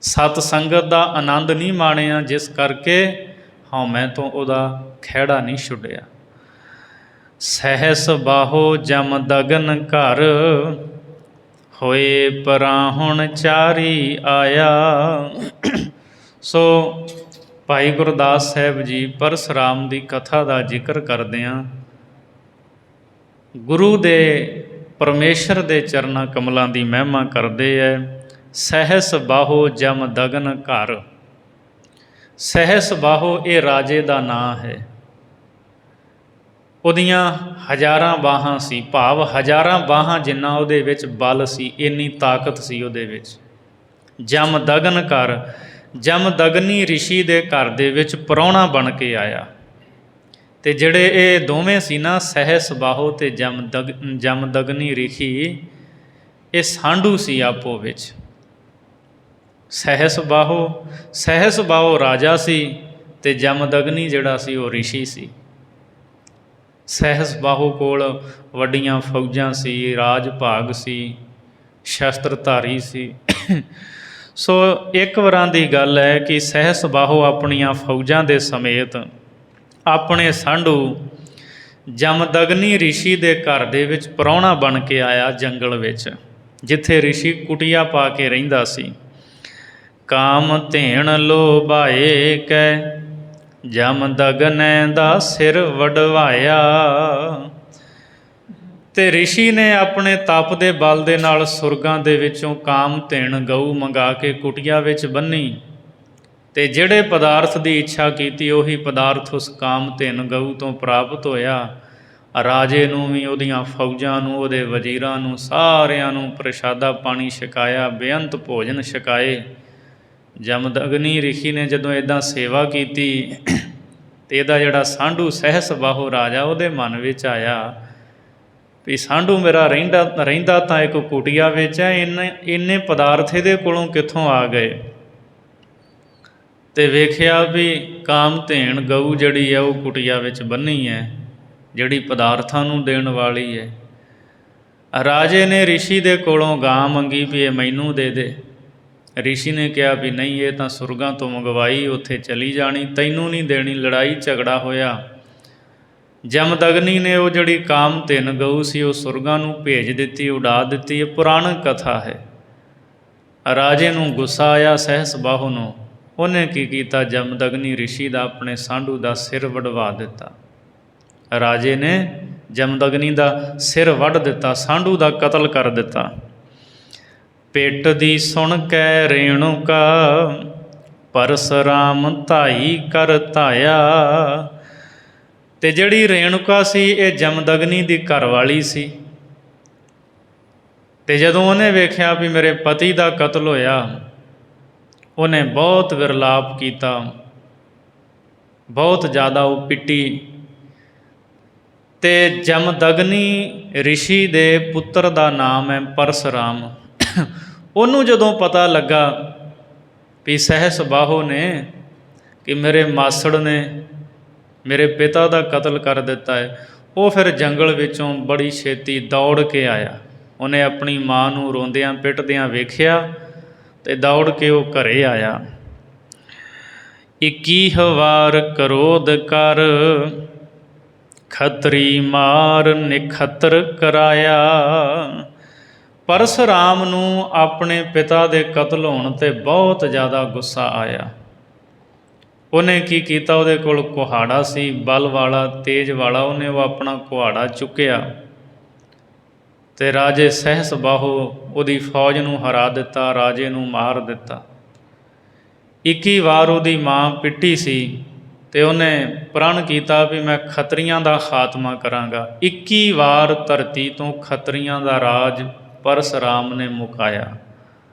ਸਤ ਸੰਗਤ ਦਾ ਆਨੰਦ ਨਹੀਂ ਮਾਣਿਆ, ਜਿਸ ਕਰਕੇ ਹਉਮੈ ਤੋਂ ਉਹਦਾ ਖਹਿੜਾ ਨਹੀਂ ਛੁੱਟਿਆ। ਸਹਿਸ ਬਾਹੋ ਜਮ ਦਗਨ ਘਰ, ਹੋਏ ਪਰਾਹੁਣ ਚਾਰੀ ਆਇਆ। ਸੋ ਭਾਈ ਗੁਰਦਾਸ ਸਾਹਿਬ ਜੀ ਪਰਸਰਾਮ ਦੀ ਕਥਾ ਦਾ ਜ਼ਿਕਰ ਕਰਦਿਆਂ ਗੁਰੂ ਦੇ ਪਰਮੇਸ਼ਰ ਦੇ ਚਰਨਾਂ ਕਮਲਾਂ ਦੀ ਮਹਿਮਾ ਕਰਦੇ ਹੈ। ਸਹਿਸ ਬਾਹੋ ਜਮ ਦਗਨ ਘਰ। ਸਹਿਸ ਬਾਹੋ ਇਹ ਰਾਜੇ ਦਾ ਨਾਂ ਹੈ। ਉਹਦੀਆਂ ਹਜ਼ਾਰਾਂ ਬਾਹਾਂ ਸੀ, ਭਾਵ ਹਜ਼ਾਰਾਂ ਬਾਹਾਂ ਜਿੰਨਾ ਉਹਦੇ ਵਿੱਚ ਬਲ ਸੀ, ਇੰਨੀ ਤਾਕਤ ਸੀ ਉਹਦੇ ਵਿੱਚ। ਜਮ ਦਗਨ ਘਰ, ਜਮ ਦਗਨੀ ਰਿਸ਼ੀ ਦੇ ਘਰ ਦੇ ਵਿੱਚ ਪ੍ਰਾਹੁਣਾ ਬਣ ਕੇ ਆਇਆ। ਅਤੇ ਜਿਹੜੇ ਇਹ ਦੋਵੇਂ ਸੀ ਨਾ, ਸਹਿਸ ਬਾਹੋ ਅਤੇ ਜਮ ਦਗਨੀ ਰਿਸ਼ੀ, ਇਹ ਸਾਂਢੂ ਸੀ ਆਪੋ ਵਿੱਚ। ਸਹਿਸ ਬਾਹੋ ਰਾਜਾ ਸੀ ਅਤੇ ਜਮਦਗਨੀ ਜਿਹੜਾ ਸੀ ਉਹ ਰਿਸ਼ੀ ਸੀ। ਸਹਿਸ ਬਾਹੋ ਕੋਲ ਵੱਡੀਆਂ ਫੌਜਾਂ ਸੀ, ਰਾਜ ਭਾਗ ਸੀ, ਸ਼ਸਤਰਧਾਰੀ ਸੀ। ਸੋ ਇੱਕ ਵਾਰਾਂ ਦੀ ਗੱਲ ਹੈ ਕਿ ਸਹਿਸ ਬਾਹੋ ਆਪਣੀਆਂ ਫੌਜਾਂ ਦੇ ਸਮੇਤ ਆਪਣੇ ਸਾਂਢੂ ਜਮਦਗਨੀ ਰਿਸ਼ੀ ਦੇ ਘਰ ਦੇ ਵਿੱਚ ਪ੍ਰਾਹੁਣਾ ਬਣ ਕੇ ਆਇਆ, ਜੰਗਲ ਵਿੱਚ, ਜਿੱਥੇ ਰਿਸ਼ੀ ਕੁਟੀਆ ਪਾ ਕੇ ਰਹਿੰਦਾ ਸੀ। ਕਾਮ ਧੇਣ ਲੋਭਾਏ ਕੈ, ਜਮਦਗਨੈ ਦਾ ਸਿਰ ਵਡਵਾਇਆ। ਅਤੇ ਰਿਸ਼ੀ ਨੇ ਆਪਣੇ ਤਪ ਦੇ ਬਲ ਦੇ ਨਾਲ ਸੁਰਗਾਂ ਦੇ ਵਿੱਚੋਂ ਕਾਮ ਧੇਣ ਗਊ ਮੰਗਾ ਕੇ ਕੁਟੀਆ ਵਿੱਚ ਬੰਨ੍ਹੀ, ਅਤੇ ਜਿਹੜੇ ਪਦਾਰਥ ਦੀ ਇੱਛਾ ਕੀਤੀ ਉਹੀ ਪਦਾਰਥ ਉਸ ਕਾਮ ਧੇਣ ਗਊ ਤੋਂ ਪ੍ਰਾਪਤ ਹੋਇਆ। ਰਾਜੇ ਨੂੰ ਵੀ, ਉਹਦੀਆਂ ਫੌਜਾਂ ਨੂੰ, ਉਹਦੇ ਵਜ਼ੀਰਾਂ ਨੂੰ, ਸਾਰਿਆਂ ਨੂੰ ਪ੍ਰਸ਼ਾਦਾ ਪਾਣੀ ਛਕਾਇਆ, ਬੇਅੰਤ ਭੋਜਨ ਛਕਾਏ। ਜਮਦਗਨੀ ਰਿਸ਼ੀ ਨੇ ਜਦੋਂ ਇੱਦਾਂ ਸੇਵਾ ਕੀਤੀ ਅਤੇ ਇਹਦਾ ਜਿਹੜਾ ਸਾਂਢੂ ਸਹਿਸ ਬਾਹੋ ਰਾਜਾ, ਉਹਦੇ ਮਨ ਵਿੱਚ ਆਇਆ ਵੀ ਸਾਂਢੂ ਮੇਰਾ ਰਹਿੰਦਾ ਤਾਂ ਇੱਕ ਕੁਟੀਆ ਵਿੱਚ ਹੈ, ਇੰਨੇ ਪਦਾਰਥ ਇਹਦੇ ਕੋਲੋਂ ਕਿੱਥੋਂ ਆ ਗਏ। ਅਤੇ ਵੇਖਿਆ ਵੀ ਕਾਮ ਧੇਣ ਗਊ ਜਿਹੜੀ ਹੈ ਉਹ ਕੁਟੀਆ ਵਿੱਚ ਬੰਨ੍ਹੀ ਹੈ, ਜਿਹੜੀ ਪਦਾਰਥਾਂ ਨੂੰ ਦੇਣ ਵਾਲੀ ਹੈ। ਰਾਜੇ ਨੇ ਰਿਸ਼ੀ ਦੇ ਕੋਲੋਂ ਗਾਂ ਮੰਗੀ ਵੀ ਇਹ ਮੈਨੂੰ ਦੇ ਦੇ। ਰਿਸ਼ੀ ਨੇ ਕਿਹਾ ਵੀ ਨਹੀਂ, ਇਹ ਤਾਂ ਸੁਰਗਾਂ ਤੋਂ ਮੰਗਵਾਈ, ਉੱਥੇ ਚਲੀ ਜਾਣੀ, ਤੈਨੂੰ ਨਹੀਂ ਦੇਣੀ। ਲੜਾਈ ਝਗੜਾ ਹੋਇਆ। ਜਮਦਗਨੀ ਨੇ ਉਹ ਜਿਹੜੀ ਕਾਮ ਧੇਨ ਗਊ ਸੀ ਉਹ ਸੁਰਗਾਂ ਨੂੰ ਭੇਜ ਦਿੱਤੀ, ਉਡਾ ਦਿੱਤੀ। ਇਹ ਪੁਰਾਣਕ ਕਥਾ ਹੈ। ਰਾਜੇ ਨੂੰ ਗੁੱਸਾ ਆਇਆ ਸਹਿਸ ਬਾਹੂ ਨੂੰ। ਉਹਨੇ ਕੀ ਕੀਤਾ, ਜਮਦਗਨੀ ਰਿਸ਼ੀ ਦਾ, ਆਪਣੇ ਸਾਂਢੂ ਦਾ ਸਿਰ ਵਡਵਾ ਦਿੱਤਾ। ਰਾਜੇ ਨੇ ਜਮਦਗਨੀ ਦਾ ਸਿਰ ਵੱਢ ਦਿੱਤਾ, ਸਾਂਢੂ ਦਾ ਕਤਲ ਕਰ ਦਿੱਤਾ। ਪਿੱਟ ਦੀ ਸੁਣ ਕੈ ਰੇਣੂਕਾ, ਪਰਸਰਾਮ ਧਾਈ ਕਰ ਧਾਇਆ। ਤੇ ਜਿਹੜੀ ਰੇਣੂਕਾ ਸੀ ਇਹ ਜਮਦਗਨੀ ਦੀ ਘਰਵਾਲੀ ਸੀ। ਤੇ ਜਦੋਂ ਉਹਨੇ ਵੇਖਿਆ ਵੀ ਮੇਰੇ ਪਤੀ ਦਾ ਕਤਲ ਹੋਇਆ, ਉਹਨੇ ਬਹੁਤ ਵਿਰਲਾਪ ਕੀਤਾ, ਬਹੁਤ ਜ਼ਿਆਦਾ ਉਹ ਪਿੱਟੀ। ਤੇ ਜਮਦਗਨੀ ਰਿਸ਼ੀ ਦੇ ਪੁੱਤਰ ਦਾ ਨਾਮ ਹੈ ਪਰਸਰਾਮ। ਉਹਨੂੰ ਜਦੋਂ ਪਤਾ ਲੱਗਾ ਵੀ ਸਹਿਸ ਬਾਹੋ ਨੇ ਕਿ ਮੇਰੇ ਮਾਸੜ ਨੇ ਮੇਰੇ ਪਿਤਾ ਦਾ ਕਤਲ ਕਰ ਦਿੱਤਾ ਹੈ, ਉਹ ਫਿਰ ਜੰਗਲ ਵਿੱਚੋਂ ਬੜੀ ਛੇਤੀ ਦੌੜ ਕੇ ਆਇਆ। ਉਹਨੇ ਆਪਣੀ ਮਾਂ ਨੂੰ ਰੋਂਦਿਆਂ ਪਿੱਟਦਿਆਂ ਵੇਖਿਆ ਤੇ ਦੌੜ ਕੇ ਉਹ ਘਰੇ ਆਇਆ। 21 ਵਾਰ ਕਰੋਧ ਕਰ, ਖੱਤਰੀ ਮਾਰ ਨਿਖੱਤਰ ਕਰਾਇਆ। ਪਰਸਰਾਮ ਨੂੰ ਆਪਣੇ ਪਿਤਾ ਦੇ ਕਤਲ ਹੋਣ 'ਤੇ ਬਹੁਤ ਜ਼ਿਆਦਾ ਗੁੱਸਾ ਆਇਆ। ਉਹਨੇ ਕੀ ਕੀਤਾ, ਉਹਦੇ ਕੋਲ ਕੁਹਾੜਾ ਸੀ ਬਲ ਵਾਲਾ, ਤੇਜ਼ ਵਾਲਾ। ਉਹਨੇ ਉਹ ਆਪਣਾ ਕੁਹਾੜਾ ਚੁੱਕਿਆ ਤੇ ਰਾਜੇ ਸਹਿਸ ਬਾਹੋ ਉਹਦੀ ਫੌਜ ਨੂੰ ਹਰਾ ਦਿੱਤਾ, ਰਾਜੇ ਨੂੰ ਮਾਰ ਦਿੱਤਾ। 21 ਵਾਰ ਉਹਦੀ ਮਾਂ ਪਿੱਟੀ ਸੀ ਤੇ ਉਹਨੇ ਪ੍ਰਣ ਕੀਤਾ ਵੀ ਮੈਂ ਖੱਤਰੀਆਂ ਦਾ ਖਾਤਮਾ ਕਰਾਂਗਾ। 21 ਵਾਰ ਧਰਤੀ ਤੋਂ ਖੱਤਰੀਆਂ ਦਾ ਰਾਜ ਪਰਸਰਾਮ ਨੇ ਮੁਕਾਇਆ।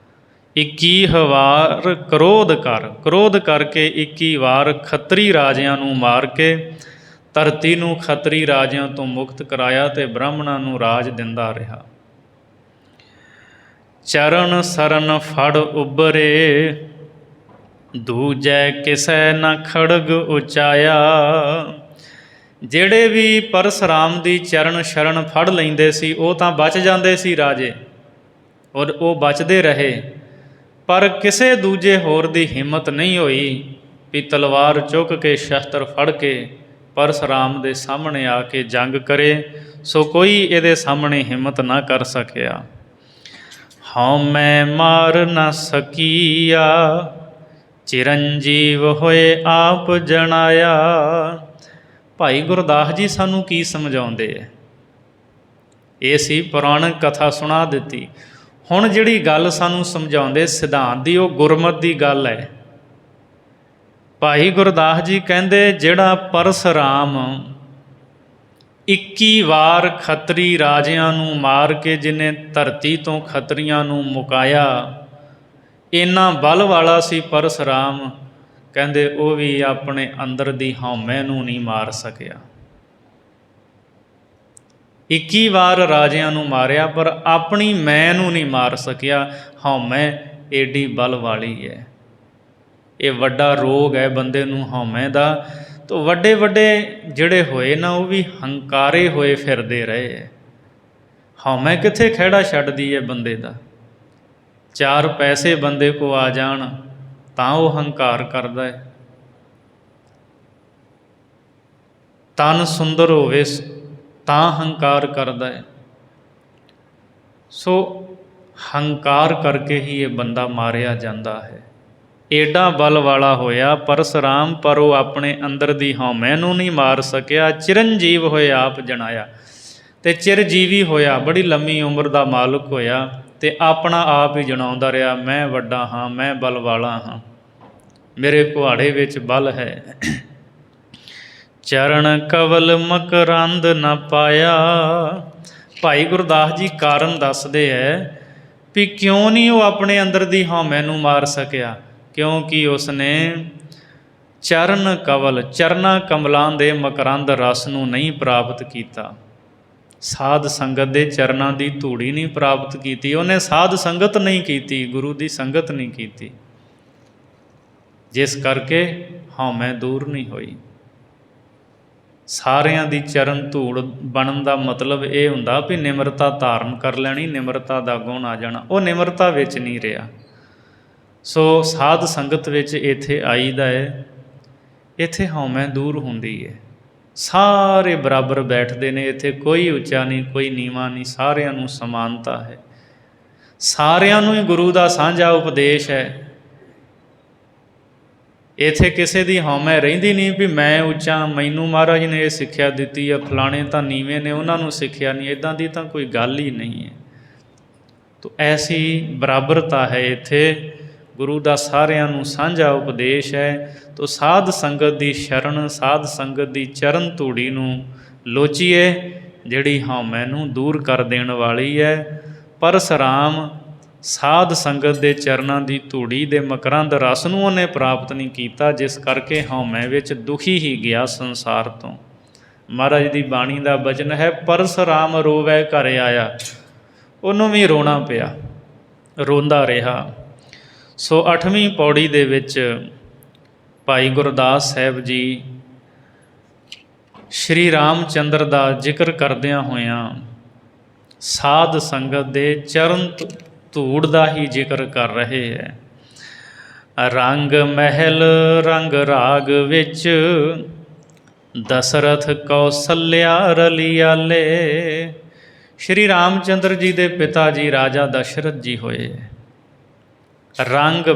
21 ਵਾਰ ਕਰੋਧ ਕਰ, ਕਰੋਧ ਕਰਕੇ 21 ਵਾਰ ਖੱਤਰੀ ਰਾਜਿਆਂ ਨੂੰ ਮਾਰ ਕੇ ਧਰਤੀ ਨੂੰ ਖੱਤਰੀ ਰਾਜਿਆਂ ਤੋਂ ਮੁਕਤ ਕਰਾਇਆ ਤੇ ਬ੍ਰਾਹਮਣਾਂ ਨੂੰ ਰਾਜ ਦਿੰਦਾ ਰਿਹਾ। ਚਰਨ ਸਰਨ ਫੜ ਉਬਰੇ, ਦੂਜੈ ਕਿਸੈ ਨਾ ਖੜਗ ਉਚਾਇਆ। ਜਿਹੜੇ ਵੀ ਪਰਸਰਾਮ ਦੀ ਚਰਨ ਸ਼ਰਨ ਫੜ ਲੈਂਦੇ ਸੀ ਉਹ ਤਾਂ ਬਚ ਜਾਂਦੇ ਸੀ ਰਾਜੇ, ਔਰ ਉਹ ਬਚਦੇ ਰਹੇ। ਪਰ ਕਿਸੇ ਦੂਜੇ ਹੋਰ ਦੀ ਹਿੰਮਤ ਨਹੀਂ ਹੋਈ ਵੀ ਤਲਵਾਰ ਚੁੱਕ ਕੇ ਸ਼ਸਤਰ ਫੜ ਕੇ ਪਰਸਰਾਮ ਦੇ ਸਾਹਮਣੇ ਆ ਕੇ ਜੰਗ ਕਰੇ। ਸੋ ਕੋਈ ਇਹਦੇ ਸਾਹਮਣੇ ਹਿੰਮਤ ਨਾ ਕਰ ਸਕਿਆ। ਹਉਮੈ ਮਾਰ ਨਾ ਸਕੀਆ, ਚਿਰੰਜੀਵ ਹੋਏ ਆਪ ਜਣਾਇਆ। ਭਾਈ ਗੁਰਦਾਸ ਜੀ ਸਾਨੂੰ ਕੀ ਸਮਝਾਉਂਦੇ ਹੈ? ਇਹ ਸੀ ਪੁਰਾਣਕ ਕਥਾ ਸੁਣਾ ਦਿੱਤੀ। ਹੁਣ ਜਿਹੜੀ ਗੱਲ ਸਾਨੂੰ ਸਮਝਾਉਂਦੇ ਸਿਧਾਂਤ ਦੀ, ਉਹ ਗੁਰਮਤਿ ਦੀ ਗੱਲ ਹੈ। ਭਾਈ ਗੁਰਦਾਸ ਜੀ ਕਹਿੰਦੇ ਜਿਹੜਾ ਪਰਸਰਾਮ 21 ਵਾਰ ਖੱਤਰੀ ਰਾਜਿਆਂ ਨੂੰ ਮਾਰ ਕੇ ਜਿਹਨੇ ਧਰਤੀ ਤੋਂ ਖੱਤਰੀਆਂ ਨੂੰ ਮੁਕਾਇਆ, ਇੰਨਾ ਬਲ ਵਾਲਾ ਸੀ ਪਰਸਰਾਮ। ਕਹਿੰਦੇ ਉਹ ਵੀ ਆਪਣੇ ਅੰਦਰ ਦੀ ਹਉਮੈ ਨੂੰ ਨਹੀਂ ਮਾਰ ਸਕਿਆ। 21 ਵਾਰ ਰਾਜਿਆਂ ਨੂੰ ਮਾਰਿਆ ਪਰ ਆਪਣੀ ਮੈਂ ਨੂੰ ਨਹੀਂ ਮਾਰ ਸਕਿਆ। ਹਉਮੈ ਏਡੀ ਬਲ ਵਾਲੀ ਹੈ। ਇਹ ਵੱਡਾ ਰੋਗ ਹੈ ਬੰਦੇ ਨੂੰ ਹਉਮੈ ਦਾ। ਤਾਂ ਵੱਡੇ ਵੱਡੇ ਜਿਹੜੇ ਹੋਏ ਨਾ ਉਹ ਵੀ ਹੰਕਾਰੇ ਹੋਏ ਫਿਰਦੇ ਰਹੇ। ਹਉਮੈ ਕਿੱਥੇ ਖਹਿੜਾ ਛੱਡਦੀ ਹੈ ਬੰਦੇ ਦਾ। 4 ਪੈਸੇ ਬੰਦੇ ਕੋ ਆ ਜਾਣ ਤਾਂ ਉਹ ਹੰਕਾਰ ਕਰਦਾ ਹੈ। ਤਨ ਸੁੰਦਰ ਹੋਵੇ ਤਾਂ ਹੰਕਾਰ ਕਰਦਾ ਹੈ। ਸੋ ਹੰਕਾਰ ਕਰਕੇ ਹੀ ਇਹ ਬੰਦਾ ਮਾਰਿਆ ਜਾਂਦਾ ਹੈ। ਏਡਾ ਬਲ ਵਾਲਾ ਹੋਇਆ ਪਰਸਰਾਮ, ਪਰ ਉਹ ਆਪਣੇ ਅੰਦਰ ਦੀ ਹਉਮੈ ਨੂੰ ਨਹੀਂ ਮਾਰ ਸਕਿਆ। ਚਿਰੰਜੀਵ ਹੋਏ ਆਪ ਜਣਾਇਆ, ਤੇ ਚਿਰਜੀਵੀ ਹੋਇਆ, ਬੜੀ ਲੰਮੀ ਉਮਰ ਦਾ ਮਾਲਕ ਹੋਇਆ ਤੇ ਆਪਣਾ ਆਪ ਹੀ ਜਣਾਉਂਦਾ ਰਿਹਾ, ਮੈਂ ਵੱਡਾ ਹਾਂ, ਮੈਂ ਬਲ ਵਾਲਾ ਹਾਂ, ਮੇਰੇ ਕੁਹਾੜੇ ਵਿੱਚ ਬਲ ਹੈ। ਚਰਨ ਕਵਲ ਮਕਰੰਦ ਨਾ ਪਾਇਆ। ਭਾਈ ਗੁਰਦਾਸ ਜੀ ਕਾਰਨ ਦੱਸਦੇ ਹੈ ਵੀ ਕਿਉਂ ਨਹੀਂ ਉਹ ਆਪਣੇ ਅੰਦਰ ਦੀ ਹਉਮੈ ਨੂੰ ਮਾਰ ਸਕਿਆ। ਕਿਉਂਕਿ ਉਸਨੇ ਚਰਨ ਕਵਲ, ਚਰਨਾ ਕਮਲਾਂ ਦੇ ਮਕਰੰਦ ਰਸ ਨੂੰ ਨਹੀਂ ਪ੍ਰਾਪਤ ਕੀਤਾ। ਸਾਧ ਸੰਗਤ ਦੇ ਚਰਨਾਂ ਦੀ ਧੂੜੀ ਨਹੀਂ ਪ੍ਰਾਪਤ ਕੀਤੀ। ਉਹਨੇ ਸਾਧ ਸੰਗਤ ਨਹੀਂ ਕੀਤੀ, ਗੁਰੂ ਦੀ ਸੰਗਤ ਨਹੀਂ ਕੀਤੀ, ਜਿਸ ਕਰਕੇ ਹਉਮੈ ਦੂਰ ਨਹੀਂ ਹੋਈ। ਸਾਰਿਆਂ ਦੀ ਚਰਨ ਧੂੜ ਬਣਨ ਦਾ ਮਤਲਬ ਇਹ ਹੁੰਦਾ ਵੀ ਨਿਮਰਤਾ ਧਾਰਨ ਕਰ ਲੈਣੀ, ਨਿਮਰਤਾ ਦਾ ਗੁਣ ਆ ਜਾਣਾ। ਉਹ ਨਿਮਰਤਾ ਵਿੱਚ ਨਹੀਂ ਰਿਹਾ। ਸੋ ਸਾਧ ਸੰਗਤ ਵਿੱਚ ਇੱਥੇ ਆਈਦਾ ਹੈ, ਇੱਥੇ ਹਉਮੈ ਦੂਰ ਹੁੰਦੀ ਹੈ। ਸਾਰੇ ਬਰਾਬਰ ਬੈਠਦੇ ਨੇ ਇੱਥੇ, ਕੋਈ ਉੱਚਾ ਨਹੀਂ, ਕੋਈ ਨੀਵਾਂ ਨਹੀਂ, ਸਾਰਿਆਂ ਨੂੰ ਸਮਾਨਤਾ ਹੈ। ਸਾਰਿਆਂ ਨੂੰ ਹੀ ਗੁਰੂ ਦਾ ਸਾਂਝਾ ਉਪਦੇਸ਼ ਹੈ। ਇੱਥੇ ਕਿਸੇ ਦੀ ਹਉਮੈ ਰਹਿੰਦੀ ਨਹੀਂ ਵੀ ਮੈਂ ਉੱਚਾ, ਮੈਨੂੰ ਮਹਾਰਾਜ ਨੇ ਇਹ ਸਿੱਖਿਆ ਦਿੱਤੀ ਹੈ, ਫਲਾਣੇ ਤਾਂ ਨੀਵੇਂ ਨੇ ਉਹਨਾਂ ਨੂੰ ਸਿੱਖਿਆ ਨਹੀਂ। ਇੱਦਾਂ ਦੀ ਤਾਂ ਕੋਈ ਗੱਲ ਹੀ ਨਹੀਂ ਹੈ। ਤੋ ਐਸੀ ਬਰਾਬਰਤਾ ਹੈ ਇੱਥੇ। ਗੁਰੂ ਦਾ ਸਾਰਿਆਂ ਨੂੰ ਸਾਂਝਾ ਉਪਦੇਸ਼ ਹੈ। ਤੋ ਸਾਧ ਸੰਗਤ ਦੀ ਸ਼ਰਨ, ਸਾਧ ਸੰਗਤ ਦੀ ਚਰਨ ਧੂੜੀ ਨੂੰ ਲੋਚੀਏ, ਜਿਹੜੀ ਹਉਮੈ ਨੂੰ ਦੂਰ ਕਰ ਦੇਣ ਵਾਲੀ ਹੈ। ਪਰਸਰਾਮ ਸਾਧ ਸੰਗਤ ਦੇ ਚਰਨਾਂ ਦੀ ਧੂੜੀ ਦੇ ਮਕਰੰਦ ਰਸ ਨੂੰ ਉਹਨੇ ਪ੍ਰਾਪਤ ਨਹੀਂ ਕੀਤਾ, ਜਿਸ ਕਰਕੇ ਹਉਮੈ ਵਿੱਚ ਦੁਖੀ ਹੀ ਗਿਆ ਸੰਸਾਰ ਤੋਂ। ਮਹਾਰਾਜ ਦੀ ਬਾਣੀ ਦਾ ਬਚਨ ਹੈ, ਪਰਸਰਾਮ ਰੋਵੈ ਘਰ ਆਇਆ। ਉਹਨੂੰ ਵੀ ਰੋਣਾ ਪਿਆ, ਰੋਂਦਾ ਰਿਹਾ। ਸੋ 8ਵੀਂ ਪੌੜੀ ਦੇ ਵਿੱਚ ਭਾਈ ਗੁਰਦਾਸ ਸਾਹਿਬ ਜੀ ਸ਼੍ਰੀ ਰਾਮ ਚੰਦਰ ਦਾ ਜ਼ਿਕਰ ਕਰਦਿਆਂ ਹੋਇਆਂ ਸਾਧ ਸੰਗਤ ਦੇ ਚਰਨ ਧੂੜ ਦਾ ਹੀ ਜ਼ਿਕਰ ਕਰ ਰਹੇ ਹੈ। ਰੰਗ ਮਹਿਲ ਰੰਗ ਰਾਗ ਵਿੱਚ ਦਸਰਥ ਕੌਸਲਿਆ ਰਲੀਆਲੇ। ਸ਼੍ਰੀ ਰਾਮ ਚੰਦਰ ਜੀ ਦੇ ਪਿਤਾ ਜੀ ਰਾਜਾ ਦਸ਼ਰਥ ਜੀ ਹੋਏ। ਰੰਗ